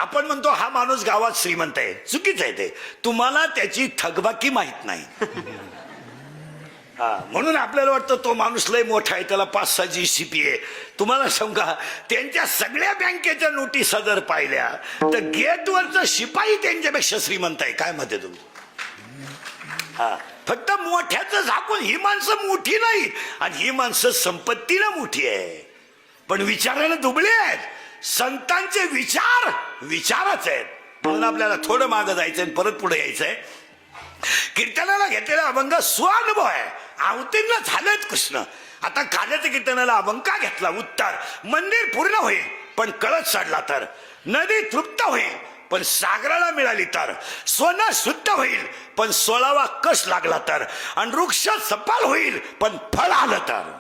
आपण म्हणतो हा माणूस गावात श्रीमंत आहे, चुकीच आहे ते. तुम्हाला त्याची थकबाकी माहित नाही. हा, म्हणून आपल्याला वाटतं तो माणूस लय मोठा आहे, त्याला 5-6 GCP आहे. तुम्हाला सांगा, त्यांच्या सगळ्या बँकेच्या नोटीस जर पाहिल्या तर गेटवरचा शिपाई त्यांच्यापेक्षा श्रीमंत आहे. काय मत आहे तुमचं? हा, फक्त मोठ्याचं झाकून ही माणसं मोठी नाही आणि ही माणसं संपत्तीला मोठी आहे, पण विचारानं दुबळे आहेत. संतांचे विचार विचारच आहेत. म्हणून आपल्याला थोडं मागं जायचंय आणि परत पुढे यायचंय. कीर्तनाला घेतलेला अभंग स्वानुभव आहे. अवतीर्ण झालेत कृष्ण. आता काल्याच्या कीर्तनाला अभंग का घेतला? उत्तर, मंदिर पूर्ण होईल पण कळस चढला तर, नदी तृप्त होईल पण सागराला मिळाली तर, सोनं शुद्ध होईल पण 16वा कष लागला तर, आणि वृक्ष सफल होईल पण फळ आलं तर.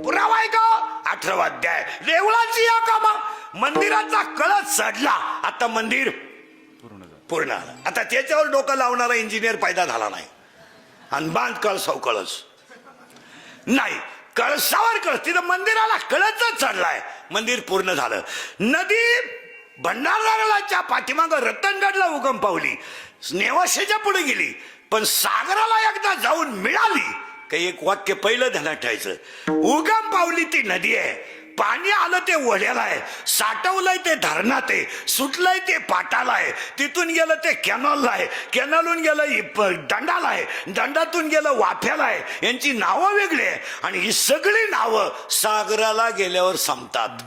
पुरावा आहे का? 18वा अध्याय. देवळाची या कामा, मंदिराचा कळस चढला, आता मंदिर पूर्ण आलं. आता त्याच्यावर डोकं लावणारा इंजिनियर पैदा झाला नाही. आणि बांध कळसाव कळस नाही, कळसावर कळस. तिथं मंदिराला कळसच चढलाय, मंदिर पूर्ण झालं. नदी भंडारदऱ्याच्या पाठीमागं रतनगडला उगम पावली, नेवासेच्या पुढे गेली, पण सागराला एकदा जाऊन मिळाली. काही एक वाक्य पहिलं ध्यानात ठेवायचं. उगम पावली ती नदी आहे, पाणी आलं ते ओढ्याला आहे, साठवलंय ते धरणात आहे, सुटलंय ते पाटाला आहे, तिथून गेलं ते कॅनॉलला आहे, कॅनॉलून गेलं दंडाला आहे, दंडातून गेलं वाफ्याला आहे. यांची नावं वेगळी आहे आणि ही सगळी नावं सागराला गेल्यावर संपतात.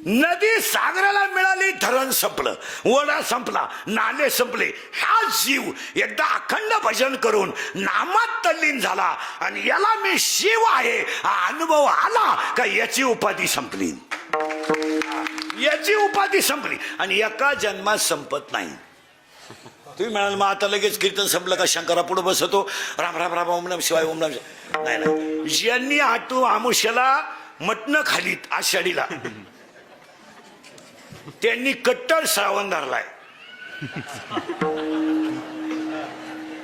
नदी सागराला मिळाली, धरण संपलं, ओढा संपला, नाले संपले. हा जीव एकदा अखंड भजन करून नामात तल्लीन झाला आणि याला मी शिव आहे हा अनुभव आला का याची उपाधी संपली. याची उपाधी संपली आणि एका जन्मात संपत नाही. तुम्ही म्हणाल मग आता लगेच कीर्तन संपलं का शंकरा पुढे बसतो राम राम राम ओम नम शिवाय ओम नम. नाही नाही, ज्यांनी आटू आमुष्याला मटणं खालीत आषाढीला त्यांनी कट्टर श्रावण धरलाय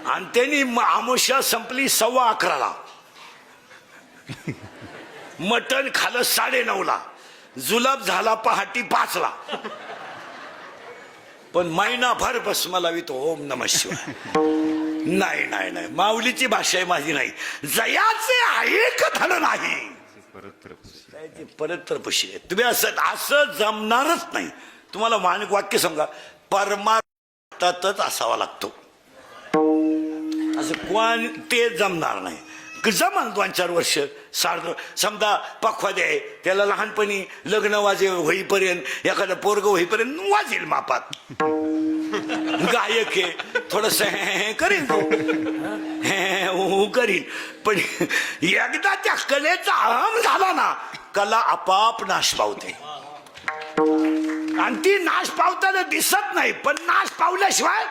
आणि त्यांनी आमुष्या संपली 11:15ला, मटण खालं 9:30ला, जुलाब झाला पहाटी 5ला, पण महिनाभर भस्मलावित ओम नमः शिवाय. नाही नाही नाही, माऊलीची भाषा आहे, माझी नाही. जयाचे ऐक धन नाही, परत तपशी. तुम्ही असं जमणारच नाही. तुम्हाला मानक वाक्य सांगा, परमार्थातच असावा लागतो. असं कोण ते जमणार नाही. जमान 2-4 वर्ष सार्थ समजा पक्वादे आहे, त्याला लहानपणी लग्न वाजे होईपर्यंत एखादं पोरग होईपर्यंत वाजेल मापात. गायक आहे, थोडस करीन तो करीन, पण एकदा त्या कलेचा अहम झाला ना, कला आपाप नाश पावते. आणि ती नाश पावताना दिसत नाही, पण नाश पावल्याशिवाय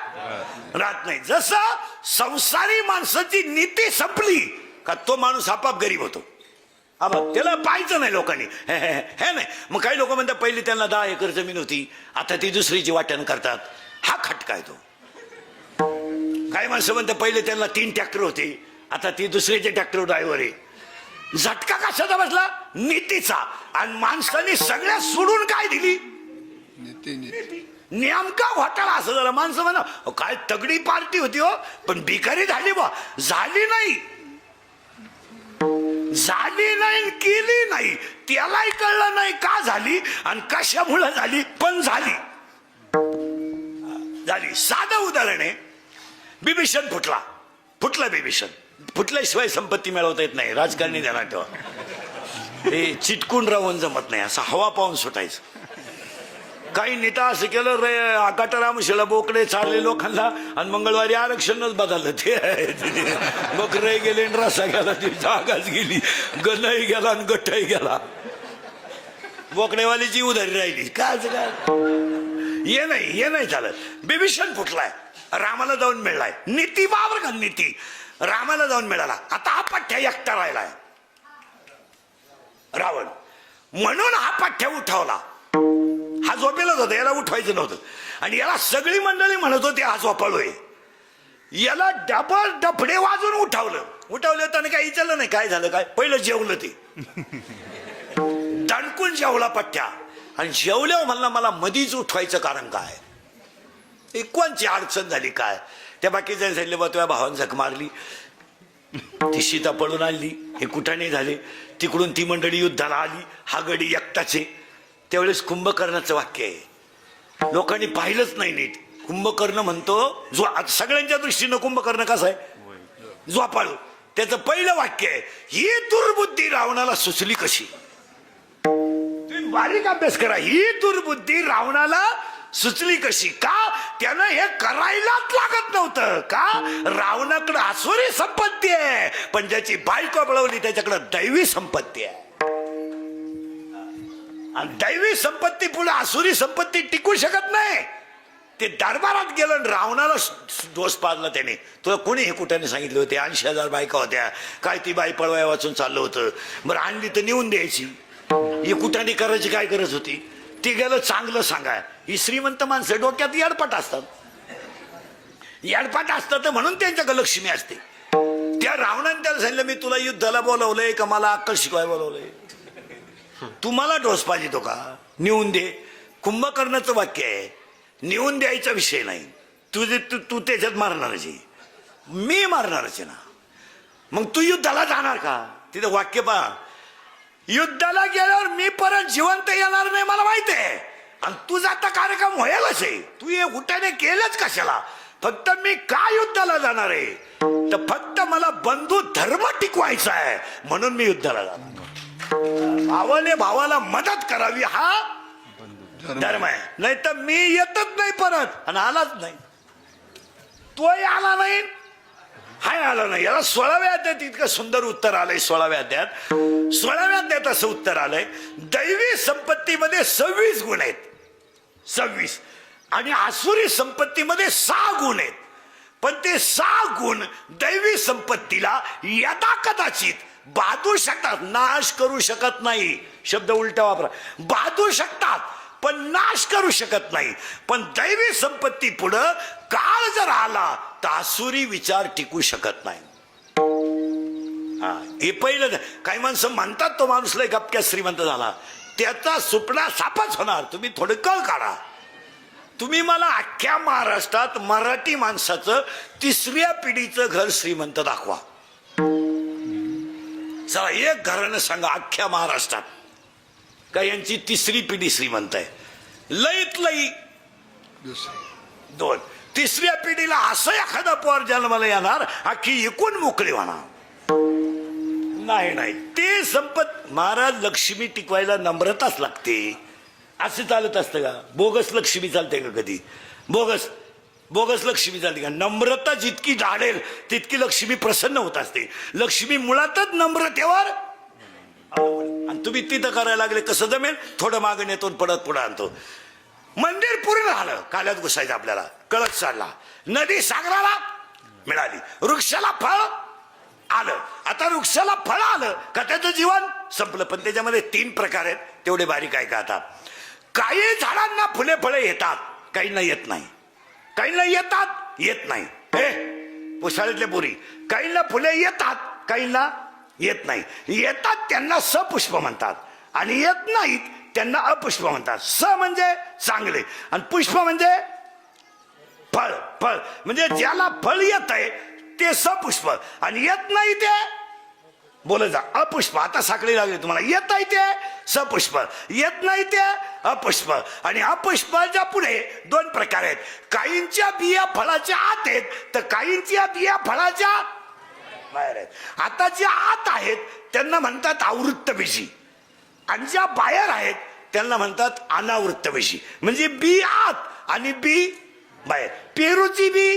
राहत नाही. जसं संसारी माणसाची नीती संपली का तो माणूस आपाप गरीब होतो. त्याला पाहायचं नाही लोकांनी, हे नाही. मग काही लोक म्हणतात पहिली त्यांना 10 एकर जमीन होती, आता ती दुसरीची वाटण करतात. हा खटका आहे तो. काही माणसं म्हणतात पहिले त्यांना 3 ट्रॅक्टर होते, आता ती दुसरीचे ट्रॅक्टर ड्रायव्हर आहे. झटका कशाचा बसला? नीतीचा. आणि माणसाने सगळ्या सोडून काय दिली? नेमका घोटाळा असं झाला. माणसं म्हणा काय तगडी पार्टी होती हो, पण भिकारी झाली बा. झाली नाही, झाली नाही, केली नाही. त्यालाही कळलं नाही का झाली आणि कशामुळे झाली, पण झाली. झाली. साधं उदाहरण आहे, बिभीषण फुटला बिभीषण. फुटल्याशिवाय संपत्ती मिळवता येत नाही. राजकारणी ध्यानात ठेवा, ते चिटकून राहून जमत नाही, असं हवा पाहून सुटायचं. काही नेता असं केलं रे, गटारामुशीला बोकडे चालले लोकांना आणि मंगळवारी आरक्षणच बदललं. ते बकरे गेले, रसा गेला, ती जागाच गेली, गणही गेला आणि गटही गेला. बोकडेवालीची उधारी राहिली. काय हे नाही झालं. बिभीषण फुटलाय, रामाला जाऊन मिळलाय. नीती बाबर का नीती, रामाला जाऊन मिळाला. आता हा पठ्ठ्या एकटा राहिलाय रावण, म्हणून हा पठ्ठ्या उठवला. हा झोपेलाच होता, याला उठवायचं नव्हतं. आणि याला सगळी मंडळी म्हणत होती हा झोपाळोय. याला डबल डफडे वाजून उठवलं त्याने काही विचारलं नाही काय झालं काय. पहिलं जेवलं ते, दणकून जेवला पठ्ठ्या आणि जेवल्यावर म्हणला मला मधीच उठवायचं कारण काय, कोणची अडचण झाली काय. त्या बाकीच्या सांगितलं बा तुझ्या भावानं झक मारली, ती सीता पळून आणली, हे कुठाने झाले, तिकडून ती मंडळी युद्धाला आली, हा गडी एकटाचे. त्यावेळेस कुंभकर्णाचं वाक्य आहे, लोकांनी पाहिलंच नाही नीट. कुंभकर्ण म्हणतो जो सगळ्यांच्या दृष्टीनं कुंभकर्ण कसा आहे, झोपाळू. त्याचं पहिलं वाक्य आहे, ही दुर्बुद्धी रावणाला सुचली कशी. तुम्ही बारीक अभ्यास करा, ही दुर्बुद्धी रावणाला सुचली कशी. का त्यानं हे करायलाच लागत नव्हतं. का रावणाकडे आसुरी संपत्ती आहे, पण ज्याची बायको बळवली त्याच्याकडे दैवी संपत्ती आहे. आणि दैवी संपत्ती पुढे आसुरी संपत्ती टिकू शकत नाही. ते दरबारात गेलं, रावणाला दोष पाडला त्याने. तुला कोणी हे कुठ्याने सांगितले होते, 80,000 बायका होत्या, काय ती बाई पळवाया वाचून चाललं होतं. बरं आणली तर नेऊन द्यायची, हे कुठाने करायची काय गरज होती. ते गेलं चांगलं सांगाय. ही श्रीमंत माणसं डोक्यात येडपाट असतात, येडपाट असतात म्हणून त्यांच्याकडे लक्ष्मी असते. त्या रावणाने त्याला सांगितलं मी तुला युद्धाला बोलवलंय का मला अक्कल शिकवाय बोलवलंय, तुम्हाला डोस पाहिजे तो का, नेऊन दे. कुंभकर्णाचं वाक्य आहे, नेऊन द्यायचा विषय नाही, तू त्याच्यात मारणारच आहे, मी मारणारच आहे ना, मग तू युद्धाला जाणार का. तिथं वाक्य पहा, युद्धाला गेल्यावर मी परत जिवंत येणार नाही मला माहिती आहे, आणि तुझा आता कार्यक्रम व्हायलाच आहे, तू हे उठाने केलंच कशाला. फक्त मी का युद्धाला जाणार आहे, तर फक्त मला बंधू धर्म टिकवायचा आहे म्हणून मी युद्धाला जाणार. भावाने भावाला मदत करावी हा धर्म आहे. नाही तर मी येतच नाही परत, आणि आलाच नाही, तोही आला नाही, हाय आला नाही. याला 16व्या अध्यायात इतकं सुंदर उत्तर आलंय. 16व्या अध्यायात असं उत्तर आलंय, दैवी संपत्तीमध्ये 26 गुण आहेत, 26, आणि आसुरी संपत्तीमध्ये 6 गुण आहेत. पण ते 6 गुण दैवी संपत्तीला यदा कदाचित बाधू शकतात, नाश करू शकत नाही. शब्द उलटा वापरा, बाधू शकतात पण नाश करू शकत नाही. पण दैवी संपत्ती पुढं काळ जर आला तर आसुरी विचार टिकू शकत नाही. हा हे पहिलं. काही माणसं म्हणतात तो माणूस लय गपक्या श्रीमंत झाला, त्याचा सुपडा सापच होणार. तुम्ही थोडं कळ काढा. तुम्ही मला अख्ख्या महाराष्ट्रात मराठी माणसाचं 3ऱ्या पिढीचं घर श्रीमंत दाखवा. चला एक घरानं सांगा अख्ख्या महाराष्ट्रात का यांची 3री पिढी श्रीमंत आहे. लईत लई 2. 3ऱ्या पिढीला असं एखादा पोर जन्माला येणार अख्खी एकूण मोकळी होणार. नाही ते संपत. महाराज लक्ष्मी टिकवायला नम्रताच लागते. असं चालत असतं का, बोगस लक्ष्मी चालते का कधी. बोगस लक्ष्मी चालते का. नम्रता जितकी जाडेल तितकी लक्ष्मी प्रसन्न होत असते. लक्ष्मी मुळातच नम्रतेवर. आणि तुम्ही तिथं करायला लागले कसं जमेल. थोडं मागं नेतो पडत पुढं आणतो. मंदिर पूर्ण झालं, काल्यात घुसायचं आपल्याला, कळत चालला, नदी सागराला मिळाली, वृक्षाला फळ आलं. आता वृक्षाला फळ आलं का त्याचं जीवन संपलं. पण त्याच्यामध्ये 3 प्रकार आहेत, तेवढे बारीक आहे का. आता काही झाडांना फुले फळे येतात, काहींना येत नाही. काहींना येत नाही. हे पुसाळ्यातल्या पोरी, काहींना फुले येतात, काहींना येत नाही. येतात त्यांना सपुष्प म्हणतात, आणि येत नाहीत त्यांना अपुष्प म्हणतात. स म्हणजे चांगले, आणि पुष्प म्हणजे फळ. म्हणजे ज्याला फळ येत आहे ते सपुष्प, आणि येत नाही ते बोलत जा अपुष्प. आता साखळी लागली तुम्हाला. येत आहे ते सपुष्प, येत नाही ते अपुष्प. आणि अपुष्पाच्या पुढे 2 प्रकार आहेत. काहींच्या बिया फळाच्या आत आहेत, तर काहींच्या बिया फळाच्या बाहेर आहेत. आता ज्या आत आहेत त्यांना म्हणतात आवृत्त बीजी, आणि ज्या बाहेर आहेत त्यांना म्हणतात अनावृत्त बीजी. म्हणजे बी आत आणि बी बाहेर. पेरूची बी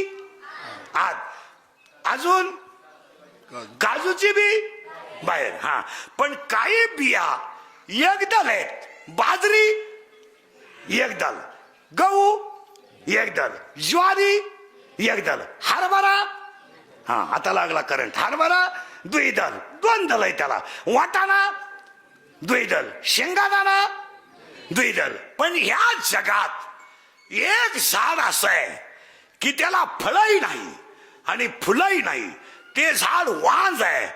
आत, अजून काजूची बी बाहेर. हा पण काही बिया एकदल आहेत. बाजरी एकदल, गहू एकदल, ज्वारी एकदल, हरभरा. हा आता लागला करंट. हरभरा द्विदल, 2 दल आहे त्याला. वाटाणा द्विदल, शेंगादाणा द्विदल. पण ह्या जगात एक झाड असं आहे की त्याला फळही नाही आणि फुलंही नाही. ते झाड वांज आहे.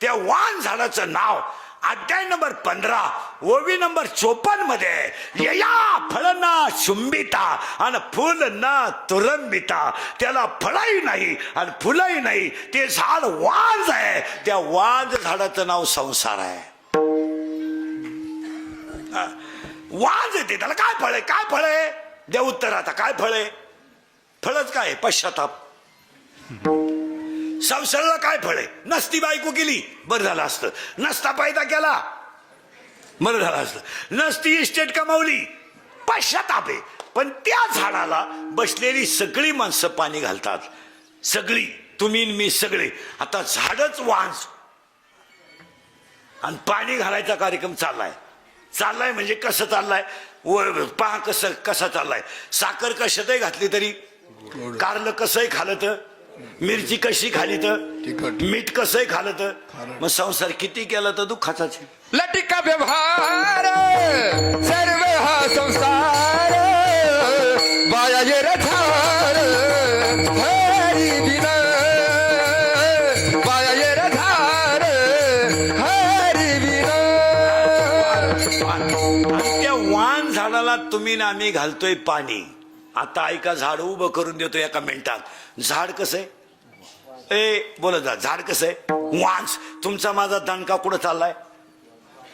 त्या वाण झाडाचं नाव अध्याय नंबर 15 ओवी नंबर 54 मध्ये यया फळना शुंबिता आणि फुल ना तुरंबिता, त्याला फळही नाही आणि फुलही नाही, ते झाड वांज आहे, त्या वांज झाडाचं नाव संसार आहे. वांज येते त्याला. काय फळ आहे? काय फळ आहे? द्या उत्तर आता. काय फळ आहे? फळच काय? पश्चाताप. संसाराला काय फळ आहे? नसती बायको केली बरं झालं असतं, नसता फायदा केला बरं झालं असतं, नसती इस्टेट कमावली पश्चाताप आहे. पण त्या झाडाला बसलेली सगळी माणसं पाणी घालतात, सगळी, तुम्ही मी सगळे. आता झाडच वांज आणि पाणी घालायचा कार्यक्रम चाललाय. चाललाय म्हणजे कसं चाललाय? पहा कसं कसा चाललाय. साखर कशातही घातली तरी, कारलं कसंही खालं तर, मिरची कशी खाली तर, मीठ कसंही खालं तर, मग संसार किती केला तर दुःखाचाच. लटिका व्यवहार सर्व हा संसार, बाया ये रथार हरी बिना, बाया ये रथार हरी बिना. त्या वाण झाडाला तुम्ही ना आम्ही घालतोय पाणी. आता ऐका, झाड उभं करून देतो एका मिनिटात. झाड कसं आहे? ए बोलत जा. झाड कसं आहे? वांस. तुमचा माझा दणका कुठं चाललाय?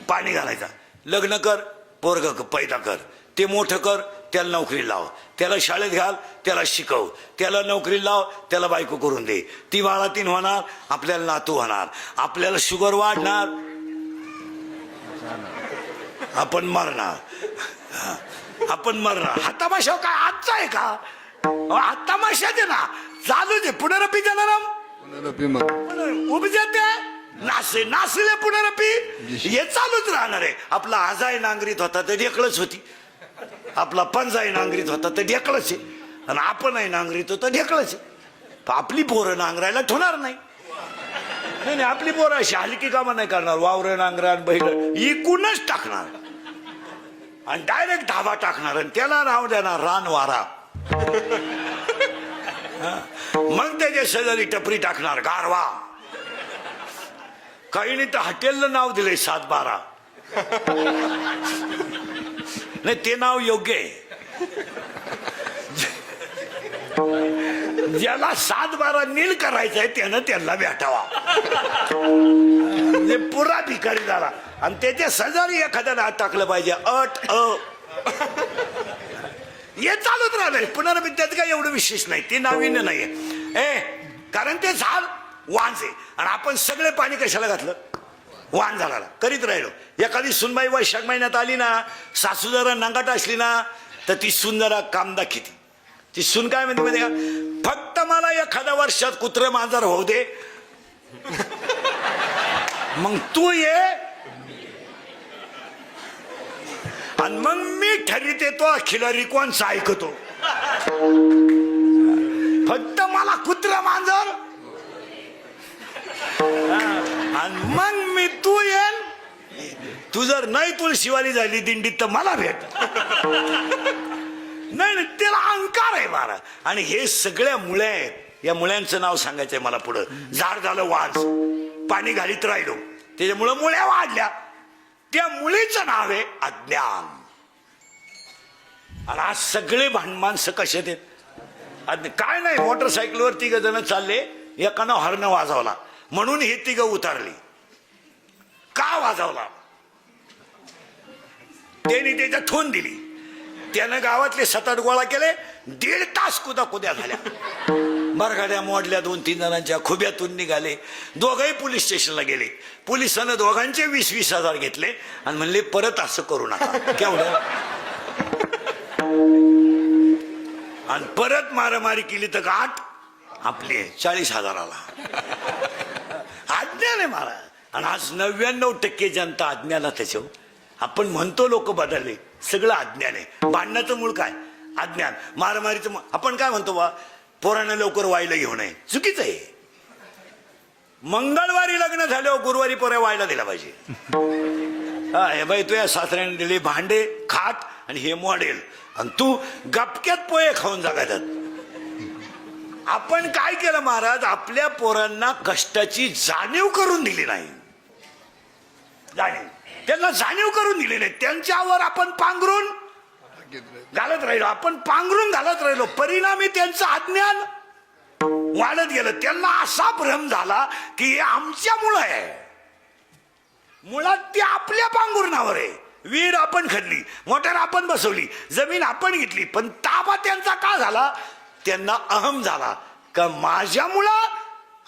पाणी घालायचा. लग्न कर, पोरग पैदा कर, ते मोठं कर, त्याला नोकरी लाव, त्याला शाळेत घाल, त्याला शिकव, त्याला नोकरी लाव, त्याला बायको करून दे, ती बाळातीन होणार, आपल्याला नातू होणार, आपल्याला शुगर वाढणार, आपण मरणार. आपण मरणार. हा तमाशा काय आजचा आहे का? हा तमाशा दे ना, चालू दे. पुनरपी देणार उपजाते नासे नासले पुनरपी, हे चालूच राहणार आहे. आपला आजाई नांगरीत होता तर ढेकळच होती, आपला पंजाई नांगरीत होता तर ढेकळच आहे, आणि आपणही नांगरीत होतं ढेकळच आहे. आपली पोरं नांगरायला ठेवणार नाही. नाही, आपली पोरं अशी हलकी कामं नाही करणार. वावर नांगरा बैल इकूनच टाकणार आणि डायरेक्ट धाबा टाकणार आणि त्याला नाव देणार रानवारा. मग त्याच्या शेजारी टपरी टाकणार गारवा. काही तर हॉटेलला नाव दिलंय 7-12. नाही, ते नाव योग्य आहे. ज्याला 7-12 नील करायचंय त्यानं त्यांना भेटावा. पुरा भिकारी झाला आणि त्याच्या शेजारी एखाद्या नाव टाकलं पाहिजे. हे चालूच राहणार. पुनर्विद्यात काय एवढं विशेष नाही, ते नाविन्य नाहीये. कारण ते झाड वांज आहे आणि आपण सगळे पाणी कशाला घातलं? वाण झाडाला. करीत राहिलो. एखादी सुनबाई वैशाख महिन्यात आली ना, सासू जरा नंगाट असली ना, तर ती सून जरा काम दाखवते. ती सून काय म्हणते माहिती का? फक्त मला एखाद्या वर्षात कुत्र मांजर होऊ दे, मग तू ये आणि मग मी ठरविते तो खिलारी कोणचा ऐकतो. फक्त मला कुत्र मांजर आणि मग मी तू येन. तू जर नाही तुळशीवाली झाली दिंडीत तर मला भेट. नाही, त्याला अहंकार आहे मारा. आणि हे सगळ्या मुळ्या आहेत. या मुळ्यांचं नाव सांगायचंय मला पुढं. झाड झालं वांस, पाणी घालीत राहिलो, त्याच्यामुळं मुळ्या वाढल्या. त्या मुळीचं नाव आहे अज्ञान. आणि आज सगळे माणसं कसे आहेत? काय नाही, मोटरसायकलवर 3 जण चालले, एकानं हॉर्न वाजवला म्हणून हे 3 उतरली. का वाजवला? त्यांनी त्याच्या ठोन दिली. त्यानं गावातले 7-8 गोळा केले. 1.5 तास कुद्या झाल्या. बरगाड्या मोडल्या. 2-3 जणांच्या खुब्यातून निघाले. दोघंही पोलीस स्टेशनला गेले. पोलिसानं दोघांचे 20-20 हजार घेतले आणि म्हणले परत असं करू नका. केवढं? आणि परत मारामारी केली तर गाठ आपली 40 हजाराला. अज्ञान आहे महाराज. आणि आज 99% जनता अज्ञानात त्याच्या. आपण म्हणतो लोक बदलले, सगळं अज्ञान आहे. भांडणाचं मूळ काय? अज्ञान. मारामारीचं आपण काय म्हणतो बा, पोरांना लवकर वायला घेऊ नये. चुकीचं आहे. मंगळवारी लग्न झाल्यावर गुरुवारी पोऱ्या वायला दिला पाहिजे. हे बाई तुझ्या सासऱ्याने दिले भांडे खाट आणि हे मॉडेल, आणि तू गपक्यात पोहे खाऊन जगायचं. आपण काय केलं महाराज? आपल्या पोरांना कष्टाची जाणीव करून दिली नाही. जाणीव, त्यांना जाणीव करून दिली नाही. त्यांच्यावर आपण पांघरून घालत राहिलो, आपण पांघरून घालत राहिलो. परिणामी त्यांचं अज्ञान वाढत गेलं. त्यांना असा भ्रम झाला की हे आमच्यामुळं आहे. मुळात ते आपल्या पांघरुणावर आहे. विहीर आपण खणली, मोटर आपण बसवली, जमीन आपण घेतली, पण ताबा त्यांचा का झाला? त्यांना अहम झाला का माझ्यामुळं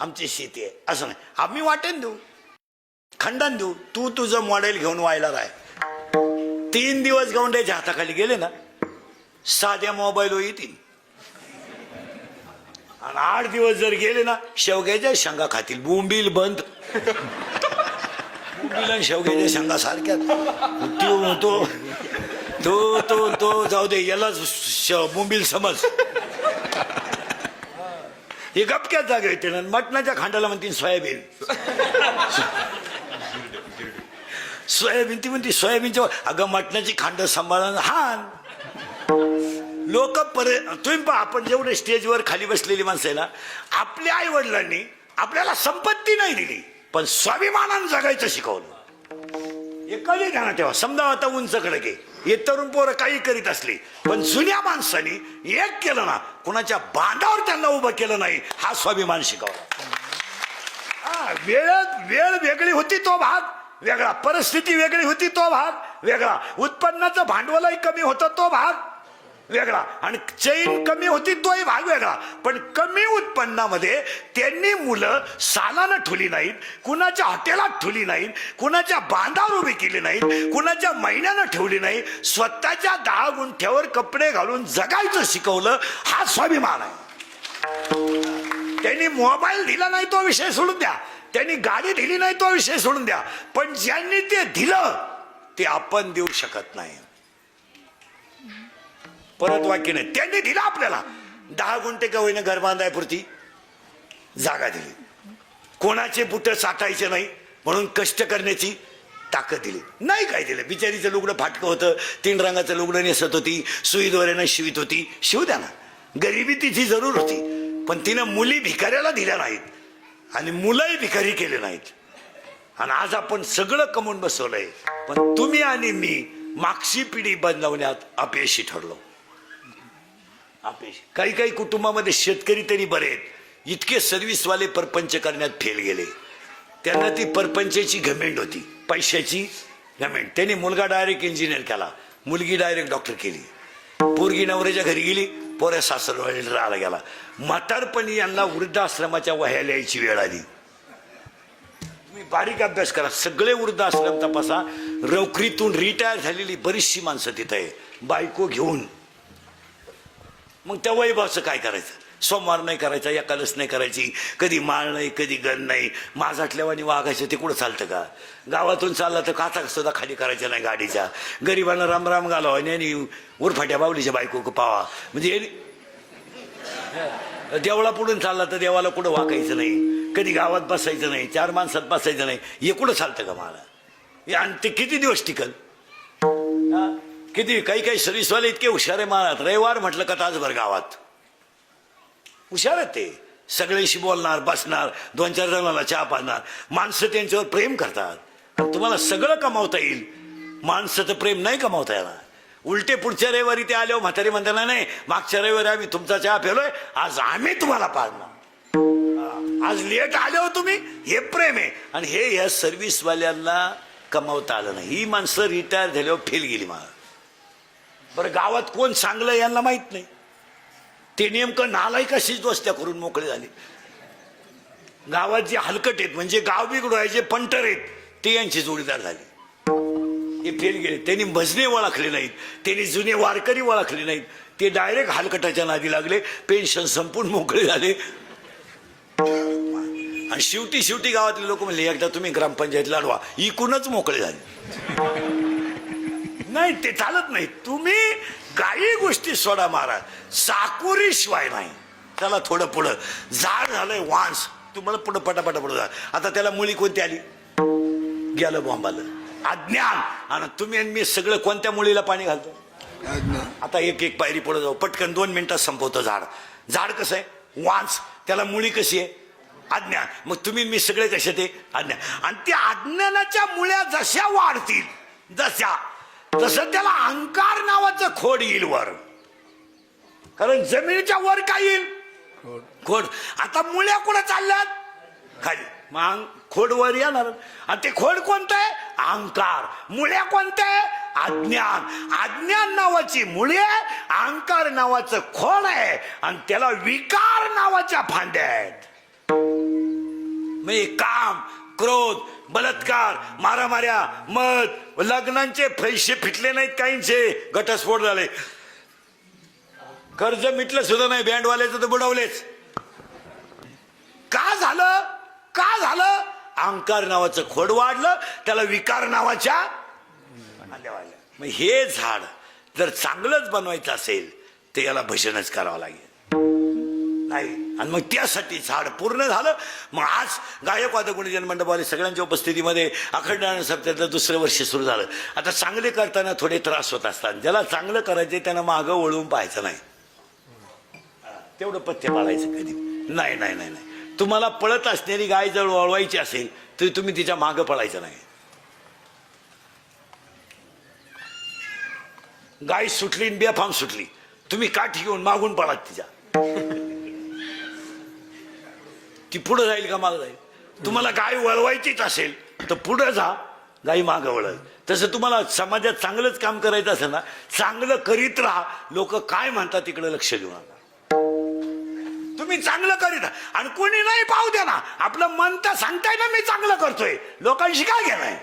आमची शेती आहे. असं नाही, आम्ही वाटेन देऊ, खंडन देऊ, तू तुझं मॉडेल घेऊन व्हायला राह. 3 दिवस गौंड्याच्या हाताखाली गेले ना, साध्या मोबाईल येतील. आणि 8 दिवस जर गेले ना, शेवग्याच्या शेंगा खातील. बोंबील बंद. बोंबील आणि शेवग्याच्या शेंगा सारख्या. तो तो तो तो जाऊ दे, याला बोंबील समज. हे गपक्यात जागा येते ना. मटणाच्या खांडाला म्हणतील सोयाबीन. सोयाबीन ती म्हणते सोयाबीनच्या. अगं मटणाची खांड सांभाळून हान. लोक तुम्ही पहा, आपण जेवढे स्टेजवर खाली बसलेली माणसं आहे ना, आपल्या आई वडिलांनी आपल्याला संपत्ती नाही दिली, पण स्वाभिमानानं जगायचं शिकवलं. हे कधी ध्यानात ठेवा. समजा आता उंचकडे घे, हे तरुण पोरं काही करीत असली, पण जुन्या माणसांनी एक केलं ना, कुणाच्या बांधावर त्यांना उभं केलं नाही, हा स्वाभिमान शिकवला. वेळ वेगळी होती तो भाग वेगळा, परिस्थिती वेगळी होती तो भाग वेगळा, उत्पन्नाचं भांडवलही कमी होतं तो भाग वेगळा, आणि चैन कमी होती तोही भाग वेगळा. पण कमी उत्पन्नामध्ये त्यांनी मुलं सालानं ठुली नाहीत, कुणाच्या हॉटेलात ठुली नाहीत, कुणाच्या बांधावर उभी केली नाहीत, कुणाच्या महिन्यानं ठेवली नाही, स्वतःच्या 10 गुंठ्यावर कपडे घालून जगायचं शिकवलं. हा स्वाभिमान आहे. त्यांनी मोबाईल दिला नाही तो विषय सोडून द्या, त्यांनी गाडी दिली नाही तो विषय सोडून द्या, पण ज्यांनी ते दिलं ते आपण देऊ शकत नाही. परत वाक्य नाही. त्यांनी दिलं आपल्याला 10 गुंठे का होईना घर बांधायपुरती जागा दिली. कोणाचे बुट साठायचे नाही म्हणून कष्ट करण्याची ताकद दिली. नाही काय दिलं. बिचारीचं लुगडं फाटकं होतं, 3 रंगाचं लुगडं नेसत होती, सुईद्वारेनं शिवित होती, शिव द्या ना. गरिबी तिची जरूर होती, पण तिनं मुली भिकाऱ्याला दिल्या नाहीत आणि मुलंही भिकारी केले नाहीत. आणि आज आपण सगळं कमवून बसवलंय, पण तुम्ही आणि मी मागची पिढी बदलवण्यात अपयशी ठरलो. काही काही कुटुंबामध्ये शेतकरी तरी बरे आहेत, इतके सर्व्हिसवाले परपंच करण्यात फेल गेले. त्यांना ती परपंचाची घमेंड होती, पैशाची घमेंड. त्यांनी मुलगा डायरेक्ट इंजिनियर केला, मुलगी डायरेक्ट डॉक्टर केली, पोरगी नवऱ्याच्या घरी गेली, पोऱ्या सासरवाडीला राहायला गेला. म्हातारपणी यांना वृद्धाश्रमाच्या वह्या लिहायची वेळ आली. तुम्ही बारीक अभ्यास करा, सगळे वृद्धाश्रम तपासा. नोकरीतून रिटायर झालेली बरीचशी माणसं तिथं आहे, बायको घेऊन. मग त्या वैभवाचं काय करायचं? सोमवार नाही करायचा, एकादश नाही करायची, कधी माळ नाही, कधी गण नाही, माझाटल्यावानी वागायचं. ते कुठं चालतं का? गावातून चालला तर काचा सुद्धा खाली करायचा नाही गाडीच्या. गरिबांना रामराम घालावा आणि उरफाट्या बावलीच्या बायको पावा. म्हणजे देवळा पुढून चालला तर देवाला कुठं वाकायचं नाही, कधी गावात बसायचं नाही, 4 माणसात बसायचं नाही. हे कुठं चालतं का मला? आणि ते किती दिवस टिकल? किती काही काही सर्व्हिसवाले इतके हुशार आहे महाराज. रविवार म्हटलं का तासभर गावात हुशार आहेत ते. सगळ्याशी बोलणार, बसणार, 2-4 जणांना चहा पाजणार. माणसं त्यांच्यावर प्रेम करतात. तुम्हाला सगळं कमावता येईल, माणसाचं प्रेम नाही कमावता येणार. उलटे पुढच्या रविवारी ते आल्यावर म्हातारी म्हणताना, नाही मागच्या रविवारी आम्ही तुमचा चहा पेलोय, आज आम्ही तुम्हाला पाजणार. आज लेट आल्यावर तुम्ही, हे प्रेम आहे. आणि हे या सर्व्हिसवाल्यांना कमावता आलं नाही. ही माणसं रिटायर झाल्यावर फेल गेली मला. बरं, गावात कोण चांगलं यांना माहित नाही. ते नेमकं नालायकाशीच दोस्त्या करून मोकळे झाले. गावात जे हलकट आहेत, म्हणजे गाव बिघडवायचे पंटर आहेत, ते यांचे जोडीदार झाले. हे फेल गेले. त्यांनी भजने ओळखले नाहीत, त्यांनी जुने वारकरी ओळखले नाहीत, ते डायरेक्ट हलकटाच्या नादी लागले, पेन्शन संपून मोकळे झाले. आणि शेवटी गावातले लोक म्हणले, एकदा तुम्ही ग्रामपंचायत लढवा, इकूनच मोकळे झाले. नाही, ते चालत नाही. तुम्ही काही गोष्टी सोडा महाराज, चाकोरी शिवाय नाही. त्याला थोडं पुढं झाड झालंय वांस, तुम्हाला पुढं पटापटा पुढं जा. आता त्याला मुळी कोणती आली? गेलं बॉम्बाला अज्ञान. आणि तुम्ही आणि मी सगळं कोणत्या मुळीला पाणी घालतो? आता एक पायरी पुढे जाऊ, पटकन 2 मिनिटात संपवतो. झाड कसं आहे? वांस. त्याला मुळी कशी आहे? अज्ञान. मग तुम्ही मी सगळे कसे ते अज्ञान. आणि त्या अज्ञानाच्या मुळ्या जशा वाढतील जशा तसं त्याला अहंकार नावाचं खोड येईल वर. कारण जमिनीच्या वर काय येईल खोड. आता मुळ्या कुठं चालल्यात खाली. मग खोड वर येणार. आणि ते खोड कोणतं आहे अहंकार. मुळ्या कोणत्या आहे अज्ञान. अज्ञान नावाची मुळे अहंकार नावाचं खोड आहे आणि त्याला विकार नावाच्या फांद्या आहेत. म्हणजे काम क्रोध बलात्कार मारामाऱ्या मद लग्नांचे पैसे फिटले नाहीत काहींचे घटस्फोट झाले. कर्ज मिटलं सुद्धा नाही बँडवाल्याचं तर बुडवलेच. का झालं का झालं अहंकार नावाचं खोड वाढलं त्याला विकार नावाच्या फांद्या वाढल्या. मग हे झाड जर चांगलंच बनवायचं असेल तर याला भजनच करावं लागेल नाही. आणि मग त्यासाठी झाड पूर्ण झालं. मग आज गायक वादक गुणजन मंडपवाले सगळ्यांच्या उपस्थितीमध्ये अखंड सप्ताहाचं दुसरं वर्ष सुरू झालं. आता चांगले करताना थोडे त्रास होत असतात. ज्याला चांगलं करायचे त्यांना मागं वळवून पाहायचं नाही. तेवढं पथ्य पाळायचं कधी नाही नाही नाही नाही. तुम्हाला पळत असणारी गाय जर वळवायची असेल तरी तुम्ही तिच्या मागं पळायचं नाही. गाय सुटली बेफाम सुटली तुम्ही काठी घेऊन मागून पळात तिच्या. ती पुढे जाईल का मागं जाईल. तुम्हाला गाय वळवायचीच असेल तर पुढे जा गाई मागं वळल. तसं तुम्हाला समाजात चांगलंच काम करायचं असेल ना चांगलं करीत राहा. लोक काय म्हणतात तिकडे लक्ष देऊ नका. तुम्ही चांगलं करीत राहा आणि कोणी नाही पाहू द्या ना. आपलं मन तर सांगताय ना मी चांगलं करतोय लोकांशी काय घेणार.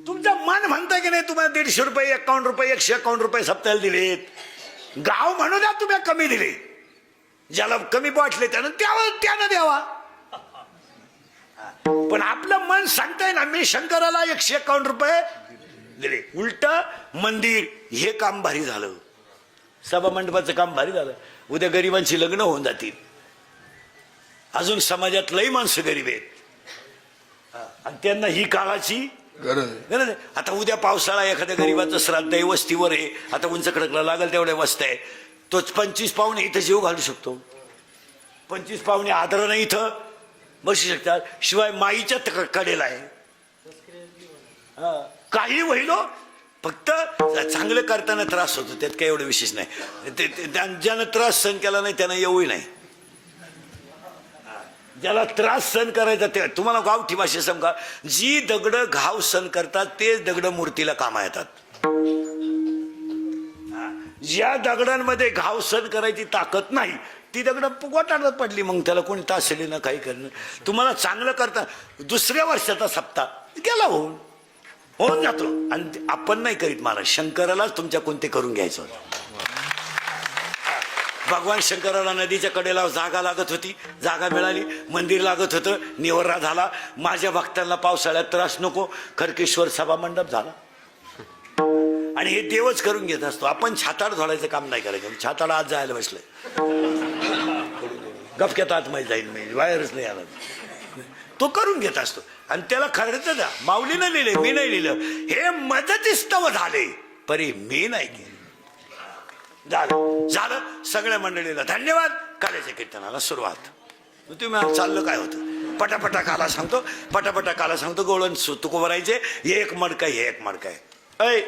तुमचं मन म्हणतंय की नाही तुम्हाला 150 रुपये 51 रुपये 151 रुपये सप्ताहाला दिलेत. गाव म्हणू द्या तुम्ही कमी दिले. ज्याला कमी वाटले त्यानं द्यावा. पण आपलं मन सांगताय ना मी शंकराला 151 रुपये दिले. उलट मंदिर हे काम भारी झालं. सभा मंडपाचं काम भारी झालं. उद्या गरिबांची लग्न होऊन जातील. अजून समाजात लई माणसं गरीब आहेत आणि त्यांना ही काळाची गरज आहे. आता उद्या पावसाळा एखाद्या गरीबाचं श्राद्ध आहे वस्तीवर आहे. आता उंच खडकला लागल तेवढ्या वस्त्या आहे. तोच 25 पाहुणे इथं जीव घालू शकतो. 25 पाहुणे आदरानं इथं बसू शकतात. शिवाय माईच्या कडेला आहे. काही होईल फक्त चांगलं करताना त्रास होतो त्यात काही एवढं विशेष नाही. ज्यानं त्रास सहन केला नाही त्यांना येऊही नाही. ज्याला त्रास सहन करायचा ते तुम्हाला गावठी भाषा सांगा जी दगड घाव सहन करतात तेच दगड मूर्तीला कामा येतात. ज्या दगडांमध्ये घाव सहन करायची ताकद नाही ती दगड गोटाळत पडली मग त्याला कोणी तासली ना काही करणं. तुम्हाला चांगलं करता दुसऱ्या वर्षाचा सप्ताह गेला होऊन जातो. आणि आपण नाही करीत महाराज शंकरालाच तुमच्या कोणते करून घ्यायचं होतं. भगवान शंकराला नदीच्या कडेला जागा लागत होती. जागा मिळाली. मंदिर लागत होतं. निवर्रा झाला. माझ्या भक्तांना पावसाळ्यात त्रास नको खडकेश्वर सभा मंडप झाला. आणि हे देवच करून घेत असतो. आपण छाताड झोडायचं काम नाही करायचं. छाताड आज जायला बसलंय गपक्यात आतमध्ये जाईल मी बाहेरच नाही आला. तो करून घेत असतो आणि त्याला खर्च द्या. माऊलीनं लिहिले मी नाही लिहिलं. हे मदतीस्तव झाले परी मी नाही केलं. झालं सगळ्या मंडळीला धन्यवाद. काल्याच्या कीर्तनाला सुरुवात. तुम्ही चाललं काय होतं पटापटा काला सांगतो पटापटा काला सांगतो. गोळण तुको भरायचे. हे एक मडका हे एक मडका आहे.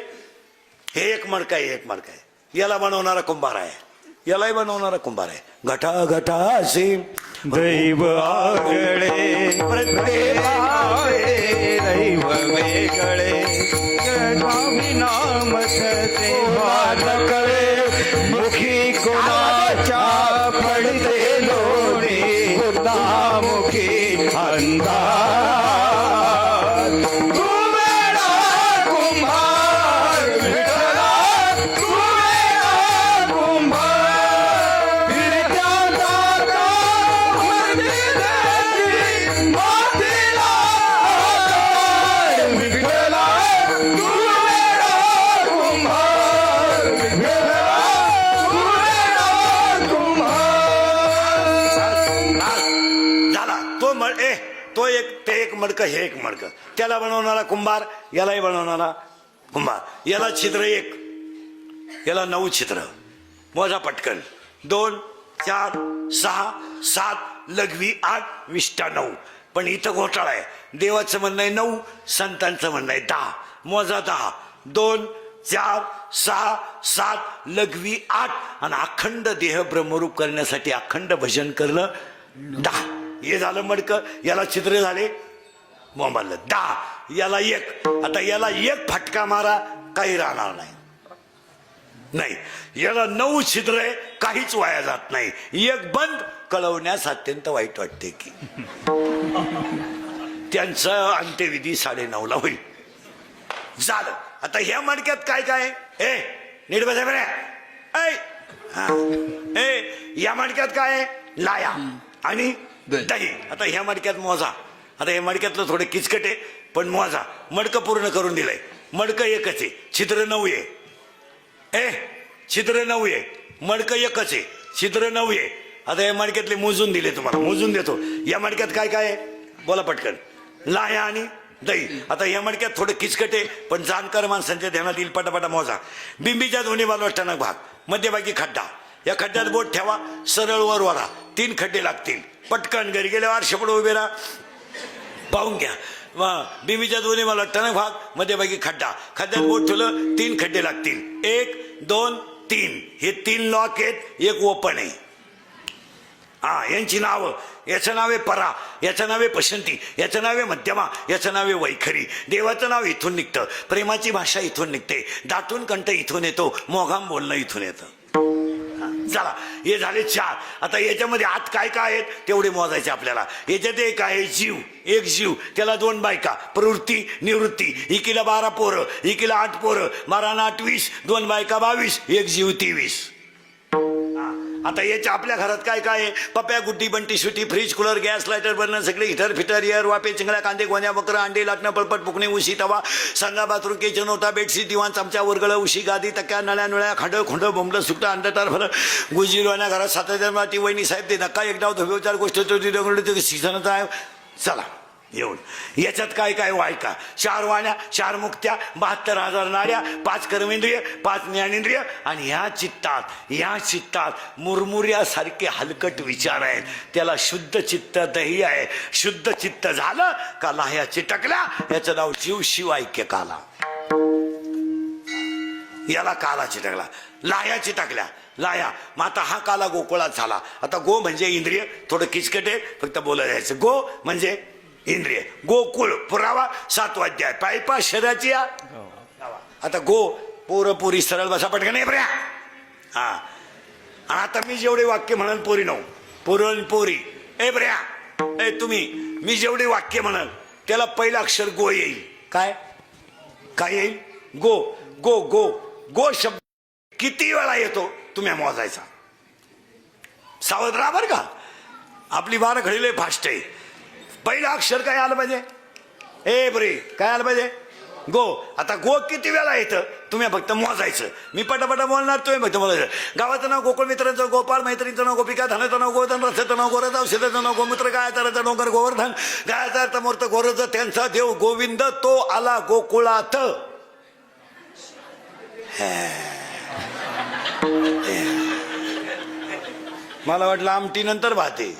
हे एक मडका हे एक मडका आहे. याला बनवणारा कुंभार आहे. यालाही बनवणारा कुंभार आहे. घटा घटासी दैव आगळे प्रत्येकावे दैव वेगळे नाम तेव्हा न कळे मुखी कोणाच्या पडते लोणी मुखी अंधार. तो एक ते एक मडकं हे एक मडकं. त्याला बनवणारा कुंभार यालाही बनवणारा कुंभार. याला छिद्र एक याला 9 छिद्र. मोजा पटकन 2 4 6 7 लघवी 8 विष्टा 9. पण इथं घोटाळा आहे. देवाचं म्हणणं आहे 9, संतांचं म्हणणं आहे 10. मोजा 10. 2 4 6 7 लघवी 8 आणि अखंड देह ब्रह्मरूप करण्यासाठी अखंड भजन करणं 10. हे झालं मडकं. याला छिद्र झाले मोबाईल 10. याला 1. आता याला 1 फटका मारा काही राहणार नाही. याला 9 छिद्र आहे, काहीच वाया जात नाही. 1 बंद कळवण्यास अत्यंत वाईट वाटते की त्यांचं अंत्यविधी 9:30 होईल. झालं. आता ह्या मडक्यात काय काय ए नीट बसा बऱ्या. या मडक्यात काय आहे? लाया आणि दही. आता ह्या मडक्यात मोजा. आता ह्या मडक्यातलं थोडं किचकट आहे पण मोजा. मडकं पूर्ण करून दिलंय. मडकं एकच आहे, छिद्र 9 आहे. छिद्र 9 आहे, मडकं एकच आहे, छिद्र 9 आहे. आता या मडक्यातले मोजून दिले तुम्हाला, मोजून देतो. या मडक्यात काय काय आहे बोला पटकन. लाया आणि दही. आता या मडक्यात थोडं किचकट आहे पण जाणकार माणसांच्या ध्यानात येईल. पटापटा मोजा. बिंबीच्या दोन्ही बाजूला टणक भाग, मध्यभागी खड्डा. या खड्ड्यात बोट ठेवा, सरळ वर वरा. 3 खड्डे लागतील. पटकन घरी गेल्यावर आरशापुढे उभे राहा. पाहून घ्या. बिंबीच्या दोन्ही बाजूला टणक भाग, मध्यभागी खड्डा. खड्ड्यात बोट ठेवलं 3 खड्डे लागतील. 1 2 3. हे 3 लॉक आहेत. 1 ओपन आहे. यांची नावं. याचं नाव आहे परा, याचं नाव आहे पसंती, याचं नाव आहे मध्यमा, याचं नाव आहे वैखरी. देवाचं नाव इथून निघतं. प्रेमाची भाषा इथून निघते. दाटून कंठ इथून येतो. मोघाम बोलणं इथून येतं. चला हे झाले 4. आता याच्यामध्ये आत काय काय आहेत तेवढे मोजायचे आपल्याला. याच्यात एक आहे जीव. 1 जीव, त्याला 2 बायका. प्रवृत्ती निवृत्ती. इकीला 12 पोरं, इकीला 8 पोरं. 12 8 20. 2 बायका 22. 1 जीव 23. आता याच्या आपल्या घरात काय काय आहे? पप्या, गुड्डी, बंटी, सुटी, fridge, cooler, gas, lighter, burner, सगळे हिटर फिटर, एअर, वापे, चिंगळ्या, कांदे, गोण्या, बकरं, अंडे, लाटणं, पळपट, फुकणे, उशी, तवा, संगा, बाथरूम, किचन, ओटा, बेडशीट, दिवाण, चमचा, वरगळ, उशी, गादी, तक्या, नळ्या नुळ्या, खंड खोंड, बोंबलं, सुकटं, अंडटार, फलं, गुजीरवाण्या घरात 7,000 वाटी. वहिनी साहेब ते नका एक डाव धोबे 4 गोष्ट शिक्षणाचा आहे. चला येऊन याच्यात काय काय वायका. 4 वाण्या, 4 मुक्त्या, 72,000 नाड्या, 5 कर्मेंद्रिय, 5 ज्ञानेंद्रिय. आणि या चित्तात मुरमुऱ्यासारखे हलकट विचार आहेत. त्याला शुद्ध चित्त दही आहे. शुद्ध चित्त झालं का लाह्या चिटकल्या. याचं नाव जीव शिव ऐक्य काला. याला काला चिटकला, लाह्या चिटकल्या. लाया. मग आता हा काला गोकुळात झाला. आता गो म्हणजे इंद्रिय. थोडं किचकट आहे, फक्त बोला जायचं. गो म्हणजे इंद्रिय. गोकुळ पुरावा 7वा अध्याय. पायपा शरीराची. आता गो पोरं पोरी सरळ बसा पटकन नाही बऱ्या. आणि आता मी जेवढे वाक्य म्हणाल पोरी नव पोरण पोरी ए बऱ्या ए तुम्ही मी जेवढे वाक्य म्हणाल त्याला पहिलं अक्षर गो येईल. काय काय येईल? गो. गो गो गो शब्द किती वेळा येतो तुम्ही मोजायचा. सावध राहा बरं का. आपली 12 घडीले फास्ट आहे. पहिलं अक्षर काय आलं पाहिजे? ए बरे काय आलं पाहिजे? गो. आता गो किती वेळा येतं तुम्ही फक्त मोजायचं. मी पटापटा बोलणार, तुम्ही फक्त बोलायचं. गावाचं नाव गोकुळ, मित्रांचं गोपाळ, मैत्रीचं नाव गोपिका, धनाचं नाव गोवर्धन, रथाचं नाव गोरध, औषधाचं नाव गोमूत्र, गायचा डोंगर गोवर्धन, गायचा अर्थ मूर्त गोरज, त्यांचा देव गोविंद, तो आला गोकुळात. मला वाटलं आमटी नंतर भाते.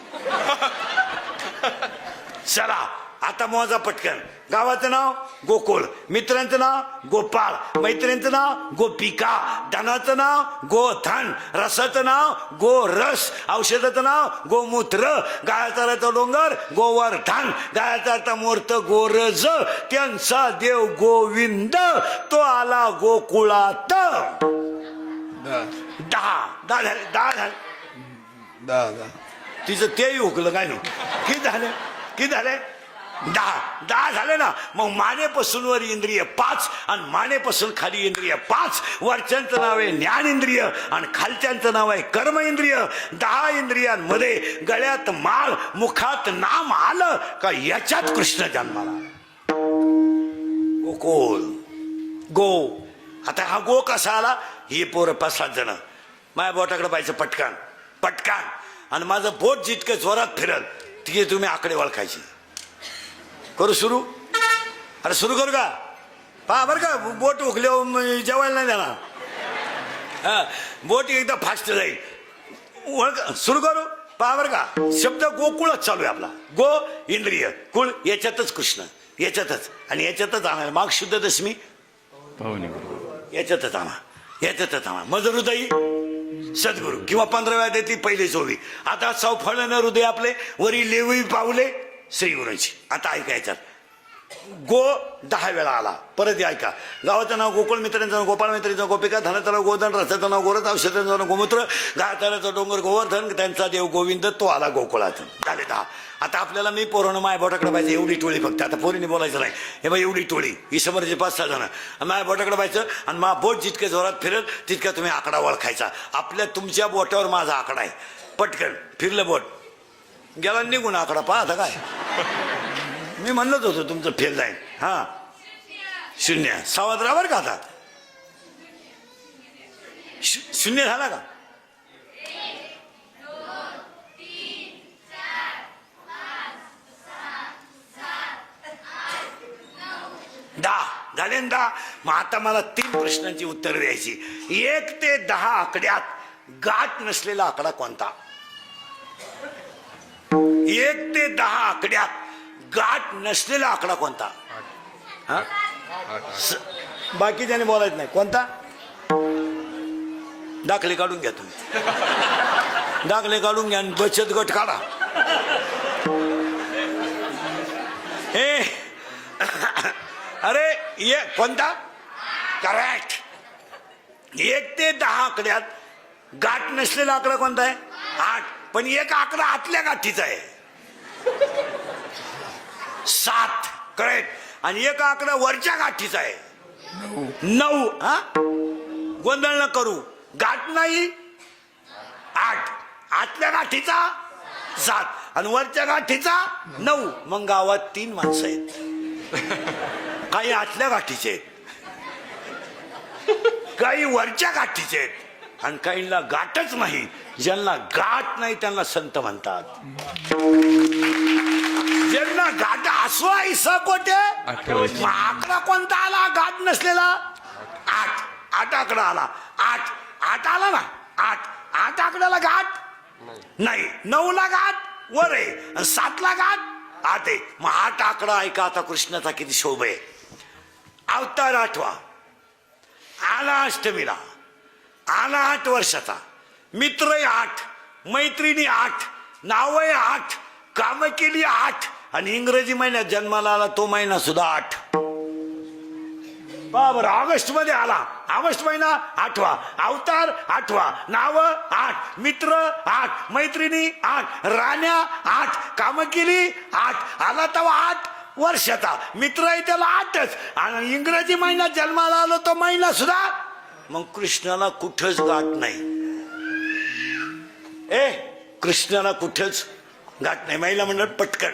चला आता मोजा पटकन. गावाचं नाव गोकुळ, मित्रांचं नाव गोपाळ, मैत्रिणींचं नाव गोपिका, धनाचं नाव गोधन, रसाचं नाव गोरस, औषधाचं नाव गोमूत्र, गायचा अर्थ डोंगर गोवर्धन, गायचा अर्थ मूर्त गोरज, त्यांचा देव गोविंद, तो आला गोकुळात. 10 तिचं तेही हुकलं काय नाही. किती झाले 10 झाले ना. मग मानेपासून वर इंद्रिय 5 आणि मानेपासून खाली इंद्रिय 5. वरच्यांचं नाव आहे ज्ञानेंद्रिय आणि खालच्यांचं नाव आहे कर्म इंद्रिय. 10 इंद्रियांमध्ये गळ्यात माळ, मुखात नाम आलं का याच्यात कृष्ण जन्माला. गोकुळ गो. आता हा गो कसा आला? ही पोरं 5-7 जण माझ्या बोटाकडे पाहिजे पटकन पटकन. आणि माझं बोट जितकं जोरात फिरल तिथे तुम्ही आकडे ओळखायची. करू सुरू? अरे सुरू करू का? पहा बरं का बोट उखले जेवायला नाही देणार. बोट एकदा फास्ट जाईल. ओळख सुरू करू. पहा बरं का, शब्द गोकुळच चालू आहे आपला. गो इंद्रिय, कुळ याच्यातच कृष्ण, याच्यातच आणि याच्यातच आणायला माग शुद्ध दशमी याच्यातच आणा, याच्यातच आणा. मज हृदयी सद्गुरू किंवा 15 वेळा देते पहिले 24. आता चौफळण हृदय आपले वरी लेवी पावले श्रीगुरूंची. आता ऐकायचं, गो 10 वेळा आला. परत ऐका, गावाचं नाव गोकुळ, मित्रांचं नाव गोपाळ, मैत्रीचं गोपिका, धनाचं नाव गोधन, रसाचं नाव गोरथ, औषधाचं नाव गोमूत्र, गाताळाचं डोंगर गोवर्धन, त्यांचा देव गोविंद, तो आला गोकुळातून. झाले 10. आता आपल्याला मी पोरानं माय बोटाकडे पाहिजे एवढी टोळी फक्त. आता पोरीने बोलायचं नाही, हे बाई एवढी टोळी ही समोरचे 5-6 जण माय बोटाकडे पाहायचं आणि मा बोट जितके जोरात फिरत तितका तुम्ही आकडा ओळखायचा. आपल्या तुमच्या बोटावर माझा आकडा आहे. पटकन फिरलं बोट गेला निघून आकडा. पहा आता काय मी म्हणलंच होतं तुमचं फेल जाईल. हा 0 सावध राहा बरं का. आता 0 झाला का? 10 झाले ना 10. मग आता मला 3 प्रश्नांची उत्तर द्यायची. 1 ते 10 आकड्यात गाठ नसलेला आकडा कोणता? 1 ते 10 आकड्यात गाठ नसलेला आकडा कोणता? हा बाकीच्याने बोलायचं नाही. कोणता? दाखले काढून घ्या तुम्ही, दाखले काढून घ्या, बचत गट काढा. हे अरे ये कोणता? करेक्ट. 1 ते 10 आकड्यात गाठ नसलेला आकडा कोणता आहे? 8. पण एक आकडा आतल्या गाठीचा आहे 7. करेक्ट. आणि एक आकडा वरच्या गाठीचा आहे 9. हा गोंधळ न करू. गाठ नाही 8, आतल्या गाठीचा 7 आणि वरच्या गाठीचा 9. मग गावात 3 माणसं आहेत. काही आतल्या गाठीचे आहेत, काही वरच्या गाठीचे आहेत आणि काहींना गाठच नाही. ज्यांना गाठ नाही त्यांना संत म्हणतात. ज्यांना गाठ असो ऐसा कोटे. आकडा कोणता आला गाठ नसलेला? 8. 8 आकडा आला. 8 आला ना. 8 आकड्याला गाठ नाही. 9 ला गाठ वर आहे, 7 ला गाठ 8 आहे. मग 8 आकडा ऐका आता कृष्णाचा किती शोभ आहे. अवतार 8वा आला अष्टमीला, आला 8 वर्षाचा, मित्र 8, मैत्रिणी 8, नाव 8, काम केली 8 आणि इंग्रजी महिन्यात जन्माला आला तो महिना सुद्धा 8. बरोबर. ऑगस्ट मध्ये आला, ऑगस्ट महिना 8वा, अवतार 8वा, नाव 8, मित्र 8, मैत्रिणी 8, राण्या 8, काम केली 8, आला तेव्हा 8 वर्षाचा, मित्र आहे त्याला 8च आणि इंग्रजी महिन्यात जन्माला आलो तो महिना सुद्धा. मग कृष्णाला कुठंच गाठ नाही. कृष्णाला कुठंच गाठ नाही. महिला म्हणत पटकन.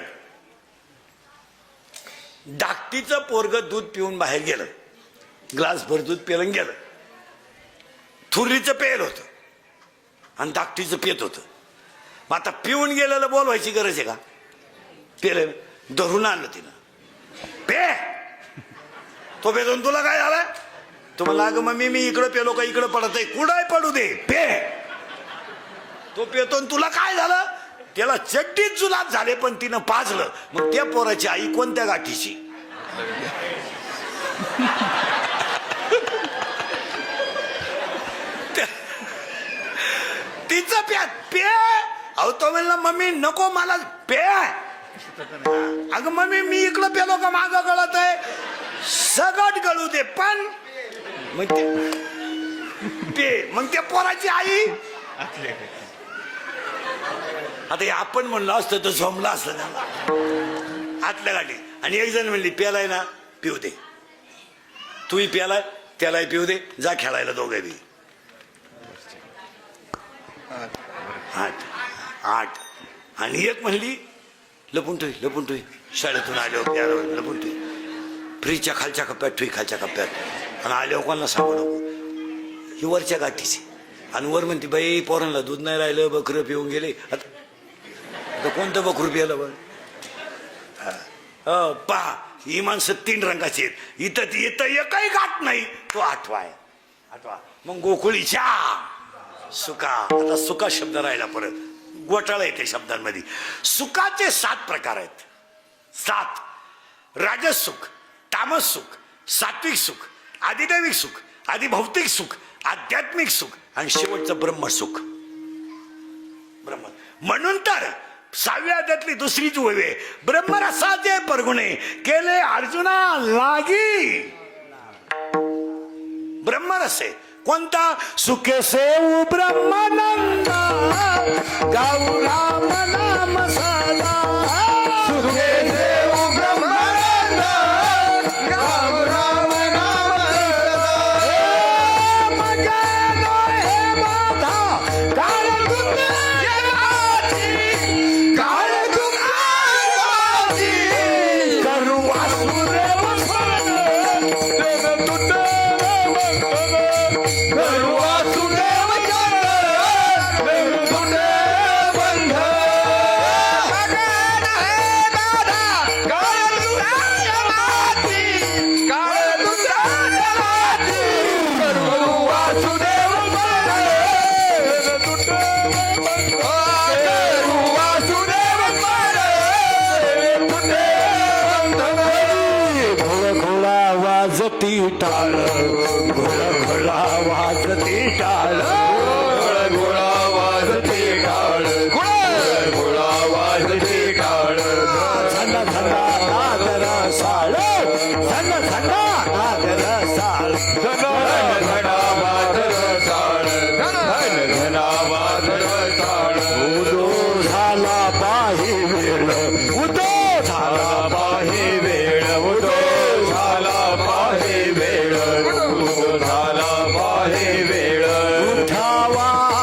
धाकटीचं पोरग दूध पिऊन बाहेर गेलं, ग्लासभर दूध पिलं गेलं. थुरीचं पेल होतं आणि धाकटीचं पेत होतं. मग आता पिऊन गेलेलं बोलवायची गरज आहे का? पेलं धरून आणलं तिनं, पे तो पेतून तुला काय झालं? तुम्हाला अगं मम्मी मी इकडं पेलो का इकडं पडत आहे, कुठंही पडू दे पे. तो पेतो तुला काय झालं? त्याला चड्डीत जुलाब झाले पण तिनं पाजलं. मग त्या पोराची आई कोणत्या गाठीची? तिचं प्यात पे. अहो तो म्हणला मम्मी नको मला पे. अगं मम्मी मी इकडं पेलो का माग गळत आहे? सगट गळू दे पण मग ते मग त्या पोराची आई. आता आपण म्हणलं असतं तर झोमला असतं त्याला आतल्या गाठी. आणि एक जण म्हणली प्यालाय ना पिऊ दे, तूही प्यालाय त्यालाही पिऊ दे, जा खेळायला दोघे बी. 8 आणि एक म्हणली लपून ठुई शाळेतून आले होते लपून ठुई फ्रीजच्या खालच्या कप्प्यात ठुई, खालच्या कप्प्यात. आणि आले कोणाला सांगू नको. ही वरच्या गाठीची. आणि वर म्हणते बाई पोरांना दूध नाही राहिलं, बकरं पिऊन गेले. आता कोणतं बकरू पियालं बघ. पहा ही माणसं 3 रंगाची आहेत. इथं एकही गाठ नाही. तो 8वा आहे. 8वा. मग गोकुळीच्या सुका. आता सुका शब्द राहिला परत. घोटाळा येते शब्दांमध्ये. सुखाचे 7 प्रकार आहेत. 7. राजस सुख, तामस सुख, सात्विक सुख, आदिदैविक सुख, आदिभौतिक सुख, आध्यात्मिक सुख आणि शेवटचं ब्रह्मसुख. ब्रह्म म्हणून तर 6व्या अध्यायातली दुसरीच ओवी आहे. ब्रह्मरसाचे परगुणे केले अर्जुना लागी. ब्रह्मरस आहे कोणता? सुखे सेऊ ब्रह्मानंद गाऊ राम नाम सदा. सुखे देव ब्रह्मानंद गाऊ राम नाम टाळ घोळा वाजती टाळ घोळा वाजते टाळ घोळा वाजते टाळ झन झना नागर साळ झन झना नागर साळ घना वादळ टाळ घना वादळ टाळ उदो झाला पाही वेळ उदो झाला पाहे वेळ उदो झाला पाहे वेळ उदो झाला पाहे वेळ उठावाचे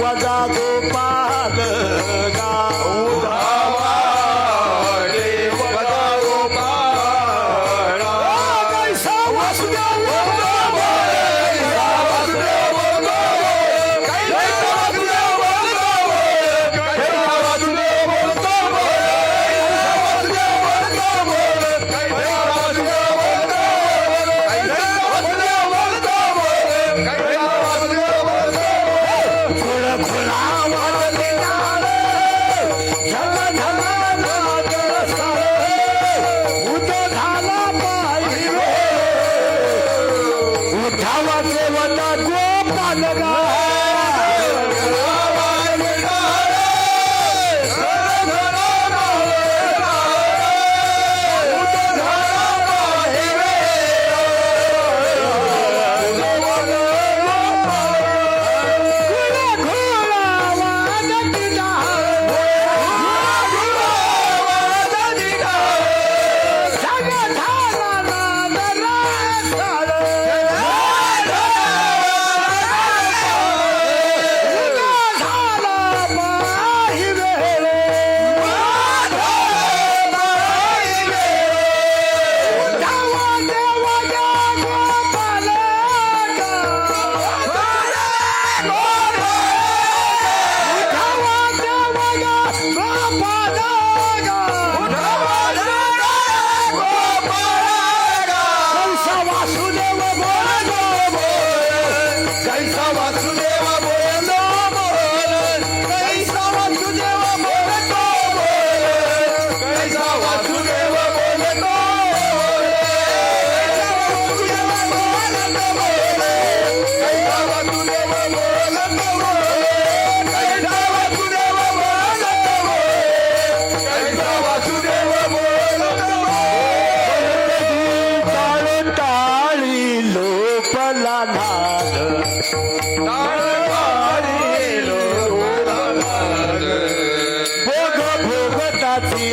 वजा गोपाल उधावा देव वदा गोपाळ कैसा वासुदेव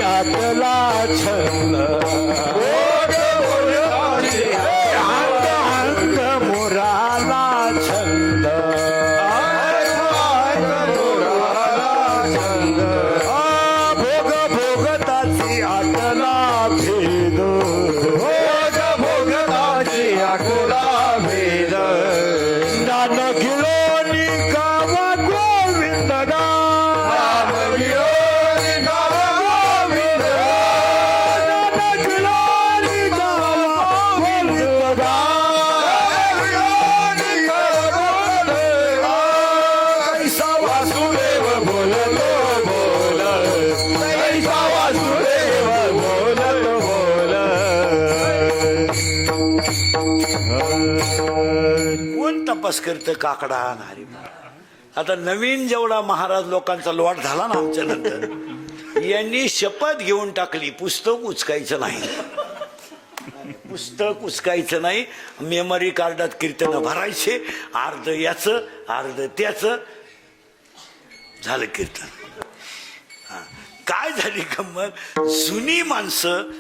आतला छंद अंग मोराला छंद भोग भोगताची आतला भेद भोगताची आकुला भेद ज्ञान गिळोनी गावा गोविंद राम गिळोनी गावा गोविंद ज्ञान गिळोनी टाइमपास करतं काकडा आणि आता नवीन जेवढा महाराज लोकांचा लॉट झाला ना आमच्या नंतर, यांनी शपथ घेऊन टाकली पुस्तक उचकायचं नाही, पुस्तक उचकायचं नाही. मेमरी कार्डात कीर्तन भरायचे, अर्ध याचं अर्ध त्याचं, झालं कीर्तन. काय झाली गंमत, जुनी माणसं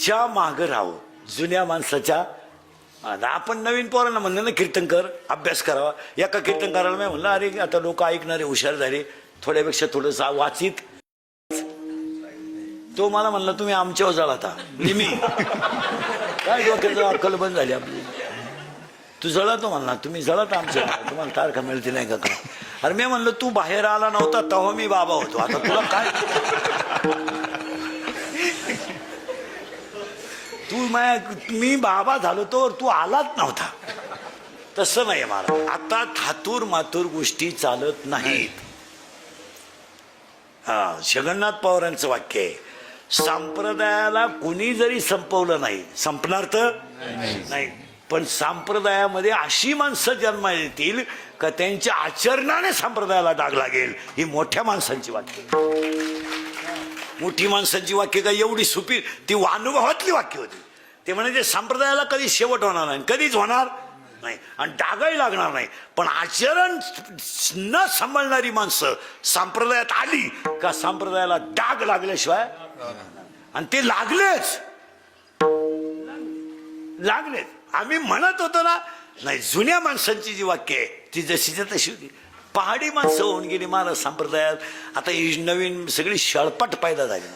च्या मागं राहावं, जुन्या माणसाच्या. आता आपण नवीन पोरांना म्हणलं ना कीर्तन कर, अभ्यास करावा. एका कीर्तनकाराला मी म्हणलं अरे आता लोक ऐकणारे हुशार झाले, थोड्यापेक्षा थोडंसं वाचित. तो मला म्हणला तुम्ही आमच्यावर जळता. मी काय डोक्याचं अक्कल बंद झाली आपली. तू जळतो म्हणला, तुम्ही जळत आमच्या, तुम्हाला तारखा मिळते नाही का? अरे मी म्हणलं तू बाहेर आला नव्हता तेव्हा मी बाबा होतो, आता तुला काय, तू मी बाबा झालो तो तू आलाच नव्हता. तसं नाही मला. आता थातूर मातूर गोष्टी चालत नाहीत. हा जगन्नाथ पवारांचं वाक्य आहे, संप्रदायाला कुणी जरी संपवलं नाही, संपणार तर नाही, पण संप्रदायामध्ये अशी माणसं जन्माला येतील का त्यांच्या आचरणाने संप्रदायाला डाग लागेल. ही मोठ्या माणसांची वाक्य, मोठी माणसांची वाक्य काय एवढी सुपीर, ती अनुभवातली वाक्य होती. ते म्हणजे संप्रदायाला कधी शेवट होणार नाही, कधीच होणार नाही आणि डागही लागणार नाही. पण आचरण न सांभाळणारी माणसं संप्रदायात आली का संप्रदायाला डाग लागल्याशिवाय, आणि ते लागलेच. आम्ही म्हणत होतो ना, नाही जुन्या माणसांची जी वाक्य आहे ती जशीच्या तशी होती. पहाडी माणसं होऊन गेली महाराज संप्रदायात. आता ही नवीन सगळी शळपट पैदा झाली.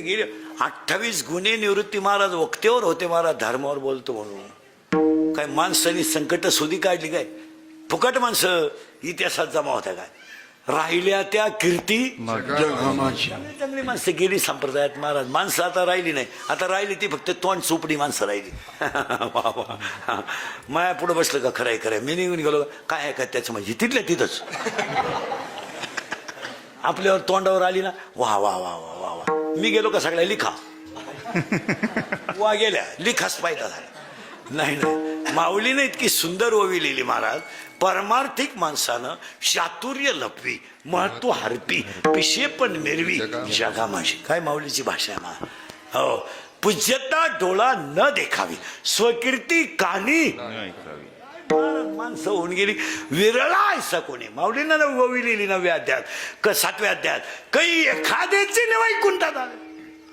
गेले 28 गुन्हे निवृत्ती महाराज वक्तेवर होते, महाराज धर्मावर बोलतो म्हणून. काय माणसांनी संकट सुधी काढली काय? फुकट माणसं इतिहासात जमा होत्या काय? राहिल्या त्या कीर्ती चांगली माणसं गेली संप्रदायात महाराज. माणसं आता राहिली नाही, आता राहिली ती फक्त तोंड चोपडी माणसं राहिली. माया पुढे बसलं का खरंय खरंय, मी निघून गेलो काय आहे का त्याचं, म्हणजे तिथल्या तिथंच आपल्यावर तोंडावर आली ना, वा वा वा वा वा वा. मी गेलो का सगळ्या लिखा वा गेल्या, लिखाच फायदा झाला. नाही नाही, माऊलीने इतकी सुंदर ओवी लिहिली महाराज. परमार्थिक माणसानं चातुर्य लपवी, महत्व हरपी, पिशे पण मेरवी जगा माझी. काय माऊलीची भाषा आहे मा. हो, पूज्यता डोळा न देखावी, स्वकीर्ती कानी माणसं होऊन गेली. विरळा ऐसा कोणी. माऊलीनं ओवी लिहिली 9व्या अध्यायात, 7व्या अध्यायात, काही एखाद्याची नवाई कुंठात आले.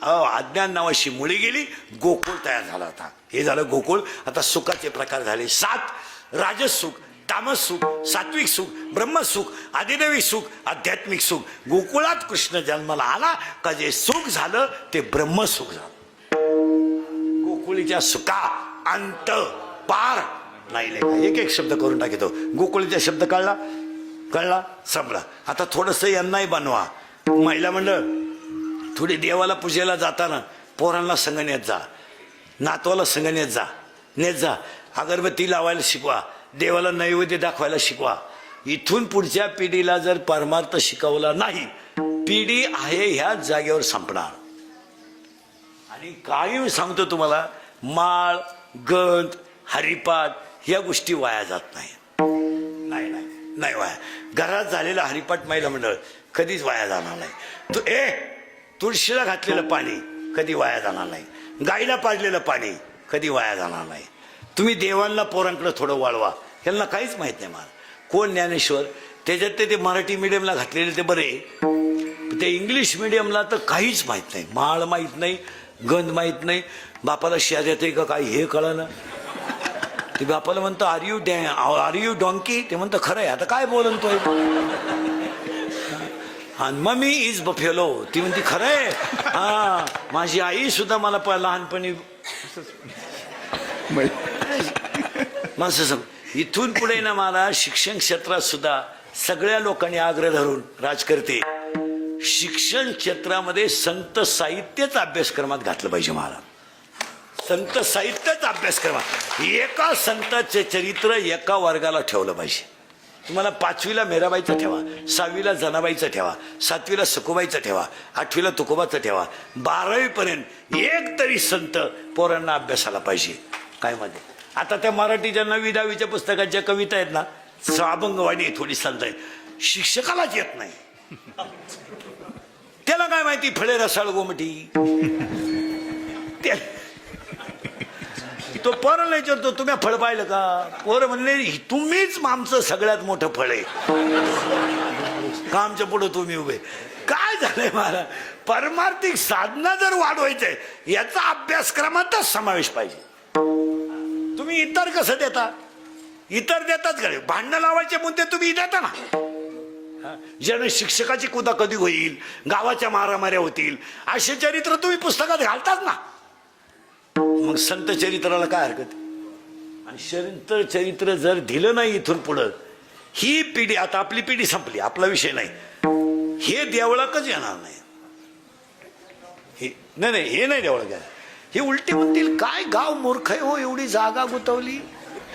हो, अज्ञान नावाशी मुळी गेली, गोकुळ तयार झाला होता. हे झालं गोकुळ. आता सुखाचे प्रकार झाले 7. राजस सुख, तामस सुख, सात्विक सुख, ब्रह्मसुख, आदिदैविक सुख, आध्यात्मिक सुख. गोकुळात कृष्ण जन्माला आला का जे सुख झालं ते ब्रह्मसुख झालं. गोकुळीच्या सुखा अंत पार नाही. एक एक शब्द करून टाकतो. गोकुळीचा शब्द कळला संपला. आता थोडस यांनाही बनवा. महिला मंडळ थोडी देवाला पूजेला जाताना पोरांना संग नेत जा, नातवाला संग नेत जा. अगरबत्ती लावायला शिकवा, देवाला नैवेद्य दाखवायला शिकवा. इथून पुढच्या पिढीला जर परमार्थ शिकवला नाही, पिढी आहे ह्या जागेवर संपणार. आणि काही सांगतो तुम्हाला, माळ गंध हरिपाठ ह्या गोष्टी वाया जात नाही वाया. घरात झालेला हरिपाठ महिला मंडळ कधीच वाया जाणार नाही. तुळशीला घातलेलं पाणी कधी वाया जाणार नाही. गाईला पाजलेलं पाणी कधी वाया जाणार नाही. तुम्ही देवांना पोरांकडे थोडं वाळवा. यांना काहीच माहित नाही मला कोण ज्ञानेश्वर. त्याच्यात ते मराठी मिडियमला घातलेले ते बरे, ते इंग्लिश मिडियमला तर काहीच माहित नाही. माळ माहीत नाही, गंध माहीत नाही. बापाला शिया देते का काय हे कळलं. ते बापाला म्हणतो आर यू डॉंकी. ते म्हणतं खरं आहे. आता काय बोलतोय. आणि मम्मी इज बफेलो. ती म्हणते खरंय. हा, माझी आई सुद्धा मला लहानपणी माणसं सांग. इथून पुढे ना मला शिक्षण क्षेत्रात सुद्धा सगळ्या लोकांनी आग्रह धरून राजकर्ते शिक्षण क्षेत्रामध्ये संत साहित्यच अभ्यासक्रमात घातलं पाहिजे. मला संत साहित्यच अभ्यासक्रमात एका संताचे चरित्र एका वर्गाला ठेवलं पाहिजे. तुम्हाला 5वीला मेराबाईचं ठेवा, 6वीला जनाबाईचं ठेवा, 7वीला सखुबाईचं ठेवा, 8वीला तुकोबाचं ठेवा, 12वी पर्यंत एक तरी संत पोरांना अभ्यासाला पाहिजे. काय मध्ये आता त्या मराठीच्या 9वी 10वीच्या पुस्तकाच्या कविता आहेत ना, अभंगवाणी आहे, थोडी संत आहे, शिक्षकालाच येत नाही. त्याला काय माहिती फळे रसाळ गोमटी. तो पोराला विचारतो तुम्ही फळ पाहिलं का? पोरं म्हणले तुम्हीच आमचं सगळ्यात मोठं फळ आहे का आमच्या पुढे तुम्ही उभे. काय झालंय मला, परमार्थिक साधना जर वाढवायचंय याचा अभ्यासक्रमातच समावेश पाहिजे. तुम्ही इतर कसं देता? इतर देतात का? भांडणं लावायचे मुद्दे तुम्ही देता ना. ज्याने शिक्षकाची कुदा कधी होईल, गावाच्या मारामाऱ्या होतील, असे चरित्र तुम्ही पुस्तकात घालतात ना. मग संत चरित्राला काय हरकत? आणि संत चरित्र जर दिलं नाही इथून पुढं, ही पिढी, आता आपली पिढी संपली, आपला विषय नाही, हे देवळाकच येणार नाही. नाही हे नाही देवळा घ्या. हे उलटे म्हणतील काय गाव मूर्ख आहे हो, एवढी जागा गुतवली.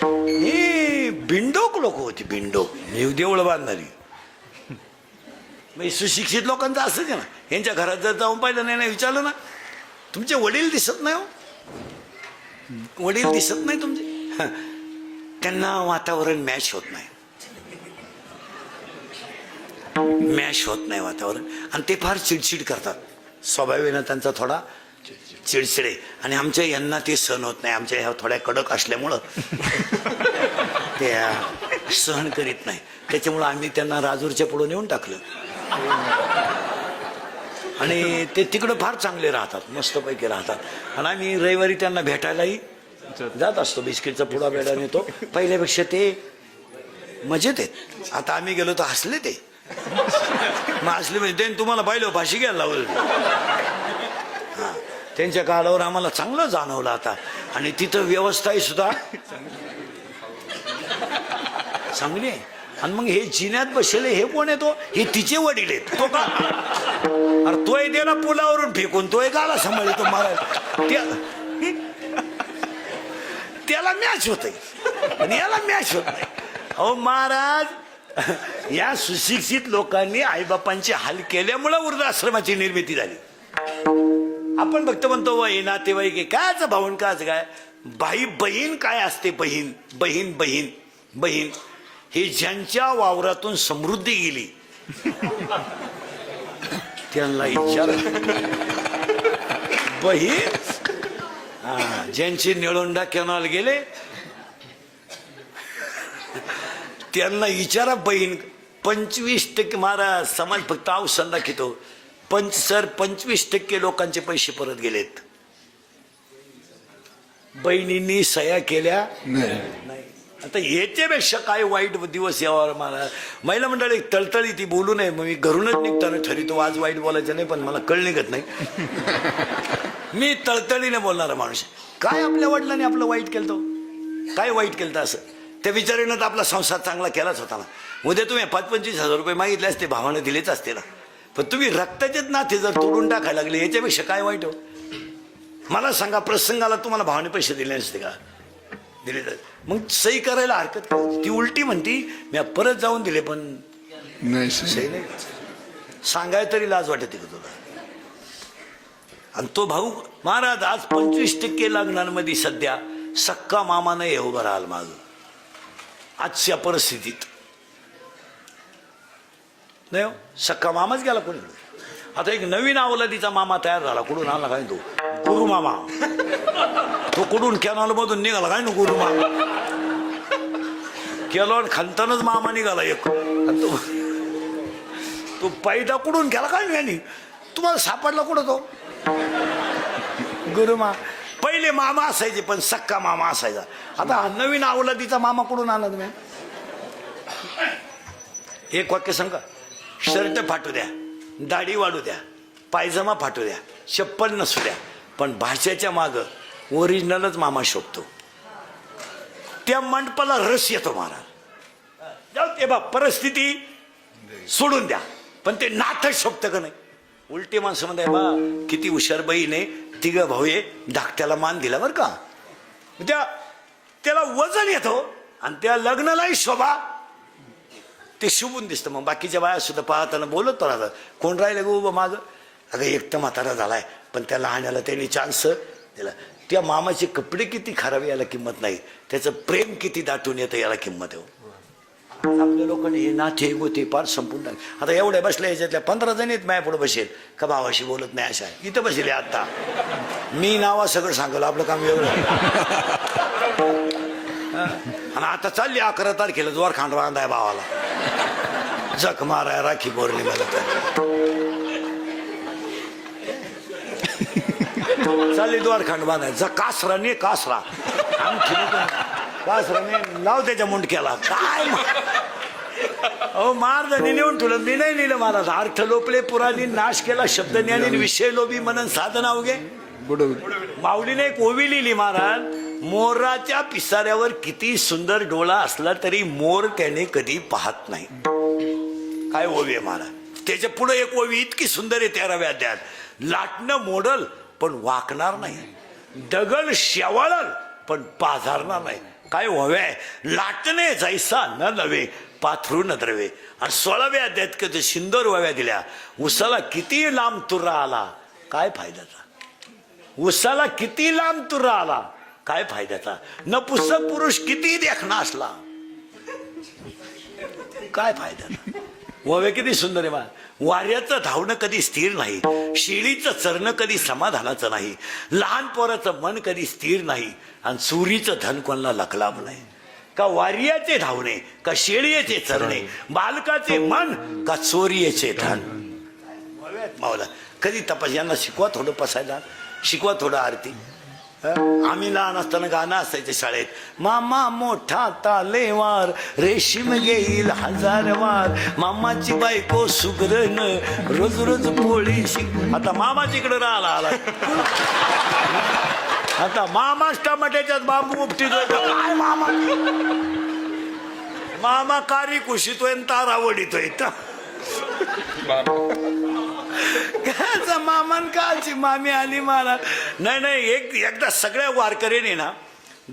हे बिंडोक लोक होती, बिंडोक देवळ बांधणारी. सुशिक्षित लोकांचं असंच आहे ना. यांच्या घरात जर जाऊन पाहिलं नाही विचारलं ना, तुमचे वडील दिसत नाही हो, वडील दिसत नाही तुमचे. त्यांना वातावरण मॅच होत नाही, मॅच होत नाही वातावरण, आणि ते फार चिडचिड करतात. स्वभावेनं त्यांचा थोडा चिडचिडे, आणि आमच्या यांना ते सहन होत नाही. आमच्या ह्या थोड्या कडक असल्यामुळं ते सहन करीत नाही. त्याच्यामुळं आम्ही त्यांना राजूरच्या पुढे नेऊन टाकलं, आणि ते तिकडं फार चांगले राहतात, मस्तपैकी राहतात. आणि आम्ही रविवारी त्यांना भेटायलाही जात असतो. बिस्किटचा पुडा बेडा नेतो. पहिल्यापेक्षा ते मजेत आहेत. आता आम्ही गेलो तर हसले ते. मग हसले म्हणजे त्यांनी तुम्हाला पाहिलं फाशी घ्यायला लावलं. हा, त्यांच्या काळावर आम्हाला चांगलं जाणवलं आता. आणि तिथं व्यवस्थाही सुद्धा चांगली आहे. आणि मग हे जिन्यात बसले हे कोण येतो? हे तिचे वडील आहेत. तो का? अरे तोय दे ना पुलावरून फेकून, तोय गाला सांभाळतो मारायला. त्याला मॅच होत आणि याला मॅच होत नाही. अहो महाराज, या सुशिक्षित लोकांनी आईबापांचे हाल केल्यामुळे वृद्धाश्रमाची निर्मिती झाली. आपण फक्त म्हणतो वय नातेवाईक कायच भाऊन काच काय बाई, बहीण काय असते? बहीण बहीण बहीण बहीण हे ज्यांच्या वावरातून समृद्धी गेली त्यांना विचार. बहीण ज्यांचे निळोंडा कॅनॉल गेले त्यांना विचारा बहीण. 25% महाराज समाज फक्त अवसर दाखवतो. 25% लोकांचे पैसे परत गेलेत. बहिणींनी सह्या केल्या नाही. आता याच्यापेक्षा काय वाईट दिवस यावर मला. महिला मंडळी तळतळी ती बोलू नये, मग मी घरूनच निघताना ठरवतो आज वाईट बोलायचं नाही, पण मला कळ निघत नाही. मी तळतळीने बोलणारा माणूस. काय आपल्या वडिलांनी आपलं वाईट केलं तो? काय वाईट केलं असं? त्या विचारानं तर आपला संसार चांगला केलाच होता ना. उद्या तुम्ही 25-25 हजार रुपये मागितले असते, भावानं दिलेच असते ना. पण तुम्ही रक्ताचेच नाते जर तोडून टाकायला लागले, याच्यापेक्षा काय वाईट हो? मला सांगा, प्रसंगाला तुम्हाला भावाने पैसे दिले नसते का? दिले तर मग सही करायला हरकत काय? ती उलटी म्हणती मी परत जाऊन दिले, पण सही नाही. सांगाय तरी लाज वाटते का तुला? आणि तो भाऊ महाराज आज 25% लग्नांमध्ये सध्या सक्का मामा नाही उभं राहाल माग आजच्या परिस्थितीत. नाही हो, सक्का मामाच गेला कोणी. आता एक नवीन अवलादीचा मामा तयार झाला. कुठून आला काय? तो गुरु मामा. तो कुठून कॅनॉल मधून निघाला काय? गुरु मामा. केलॉन खालतानच मामा निघाला एक. तो पैदा कुठून केला काय नाही? तुम्हाला सापडला कुठं तो गुरुमा? पहिले मामा असायचे पण सक्का मामा असायचा. आता नवीन अवलादीचा मामा कुठून आला तुम्ही? एक वाक्य सांगा. शर्ट फाटू द्या, दाढी वाढू द्या, पायजमा फाटू द्या, चप्पल नसू द्या, पण भाषेच्या माग ओरिजिनलच मामा शोभतो. त्या मंडपाला रस येतो महाराज. जाऊ ते बा, परिस्थिती सोडून द्या, पण ते नातं शोभतं का नाही? उलटी माणसं म्हणताय बा किती हुशार बहीण आहे, तिघ भाऊ आहे, धाकट्याला मान दिला बरं का. त्याला वजन येतो आणि त्या लग्नालाही शोभा ते शुभून दिसतं. मग बाकीच्या बाया सुद्धा पाहताना बोलत राहतात कोण राहिलं ग उभं माग. अगं एक तर म्हातारा झालाय, पण त्या लहाण्याला त्यांनी चान्स त्याला त्या मामाचे कपडे किती खराब याला किंमत नाही, त्याचं प्रेम किती दाटून येतं याला किंमत आहे. आपल्या लोकांनी हे नाते गोते पार संपून टाकले. आता एवढ्या बसल्या याच्यातल्या 15 जण आहेत माझ्या पुढे बसेल का भावाशी बोलत नाही अशा इथं बसले. आता मी नावा सगळं सांगल आपलं काम वेगळं. आणि आता चालली 11 तारखेला जोर खांड बांधाय भावाला, जख माराय राखी पौर्णिमेला. चालली द्वारखंड बांधाय कासराने कासरा कासराने लाव त्याच्या मुंडक्याला. काय अहो मारदाने नेऊन तुला मी नाही लिहिलं. मला अर्थ लोपले पुराणी नाश केला शब्द ज्ञानी विषय लोभी मनन साधन अवघे. माऊलीने एक ओवी लिहिली महाराज, मोराच्या पिसाऱ्यावर किती सुंदर डोळा असला तरी मोर त्याने कधी पाहत नाही. काय ओवी आहे महाराज. त्याच्या पुढे एक ओवी इतकी सुंदर आहे 13व्या अध्यायात, लाटणं मोडल पण वाकणार नाही, दगड शेवाळल पण पाझरणार नाही. काय व्हावे लाटणे जैसा न नव्हे पाथरू न द्रवे. आणि 16व्या अध्यायात कधी शिंदोर व्हाव्या दिल्या, उसाला किती लांब तुरा आला काय फायद्याचा. उसाला किती लांब तुरा आला काय फायद्याचा. नपुसक पुरुष किती देखणा असला काय फायद्याचा. ववे किती सुंदर आहे मा. वाऱ्याचं धावणं कधी स्थिर नाही, शेळीचं चरणं कधी समाधानाचं नाही, लहान पोराचं मन कधी स्थिर नाही, आणि चोरीचं धन कोणाला लखलाभ नाही. का वार्याचे धावणे का शेळीचे चरणे, बालकाचे मन का चोरीचे धन. मावला कधी तपास. यांना शिकवा थोडं पसायला, शिकवा थोडं आरती. आम्ही लहान असताना गाणं असायचं शाळेत, मामा मोठा तालेवार रेशीम घेईल 1000 वार, मामाची बायको सुगरण रोज रोज पोळी शिक. आता मामाची इकडे राहिला आला, आता मामाच टमाट्याच्यात बांबू उपटीतोय. काय मामा मामा कारी कुशीतोय तारा वडीतोय. मामान काची मामी आली मला. नाही एकदा सगळ्या वारकऱ्याने ना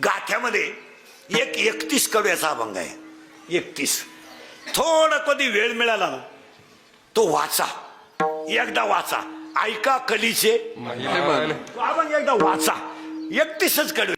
गाठ्यामध्ये एक 31 कडव्याचा अभंग आहे. 31 थोडा कधी वेळ मिळाला ना तो वाचा, एकदा वाचा. ऐका कलीचे अभंग एकदा वाचा. 31च कडवे.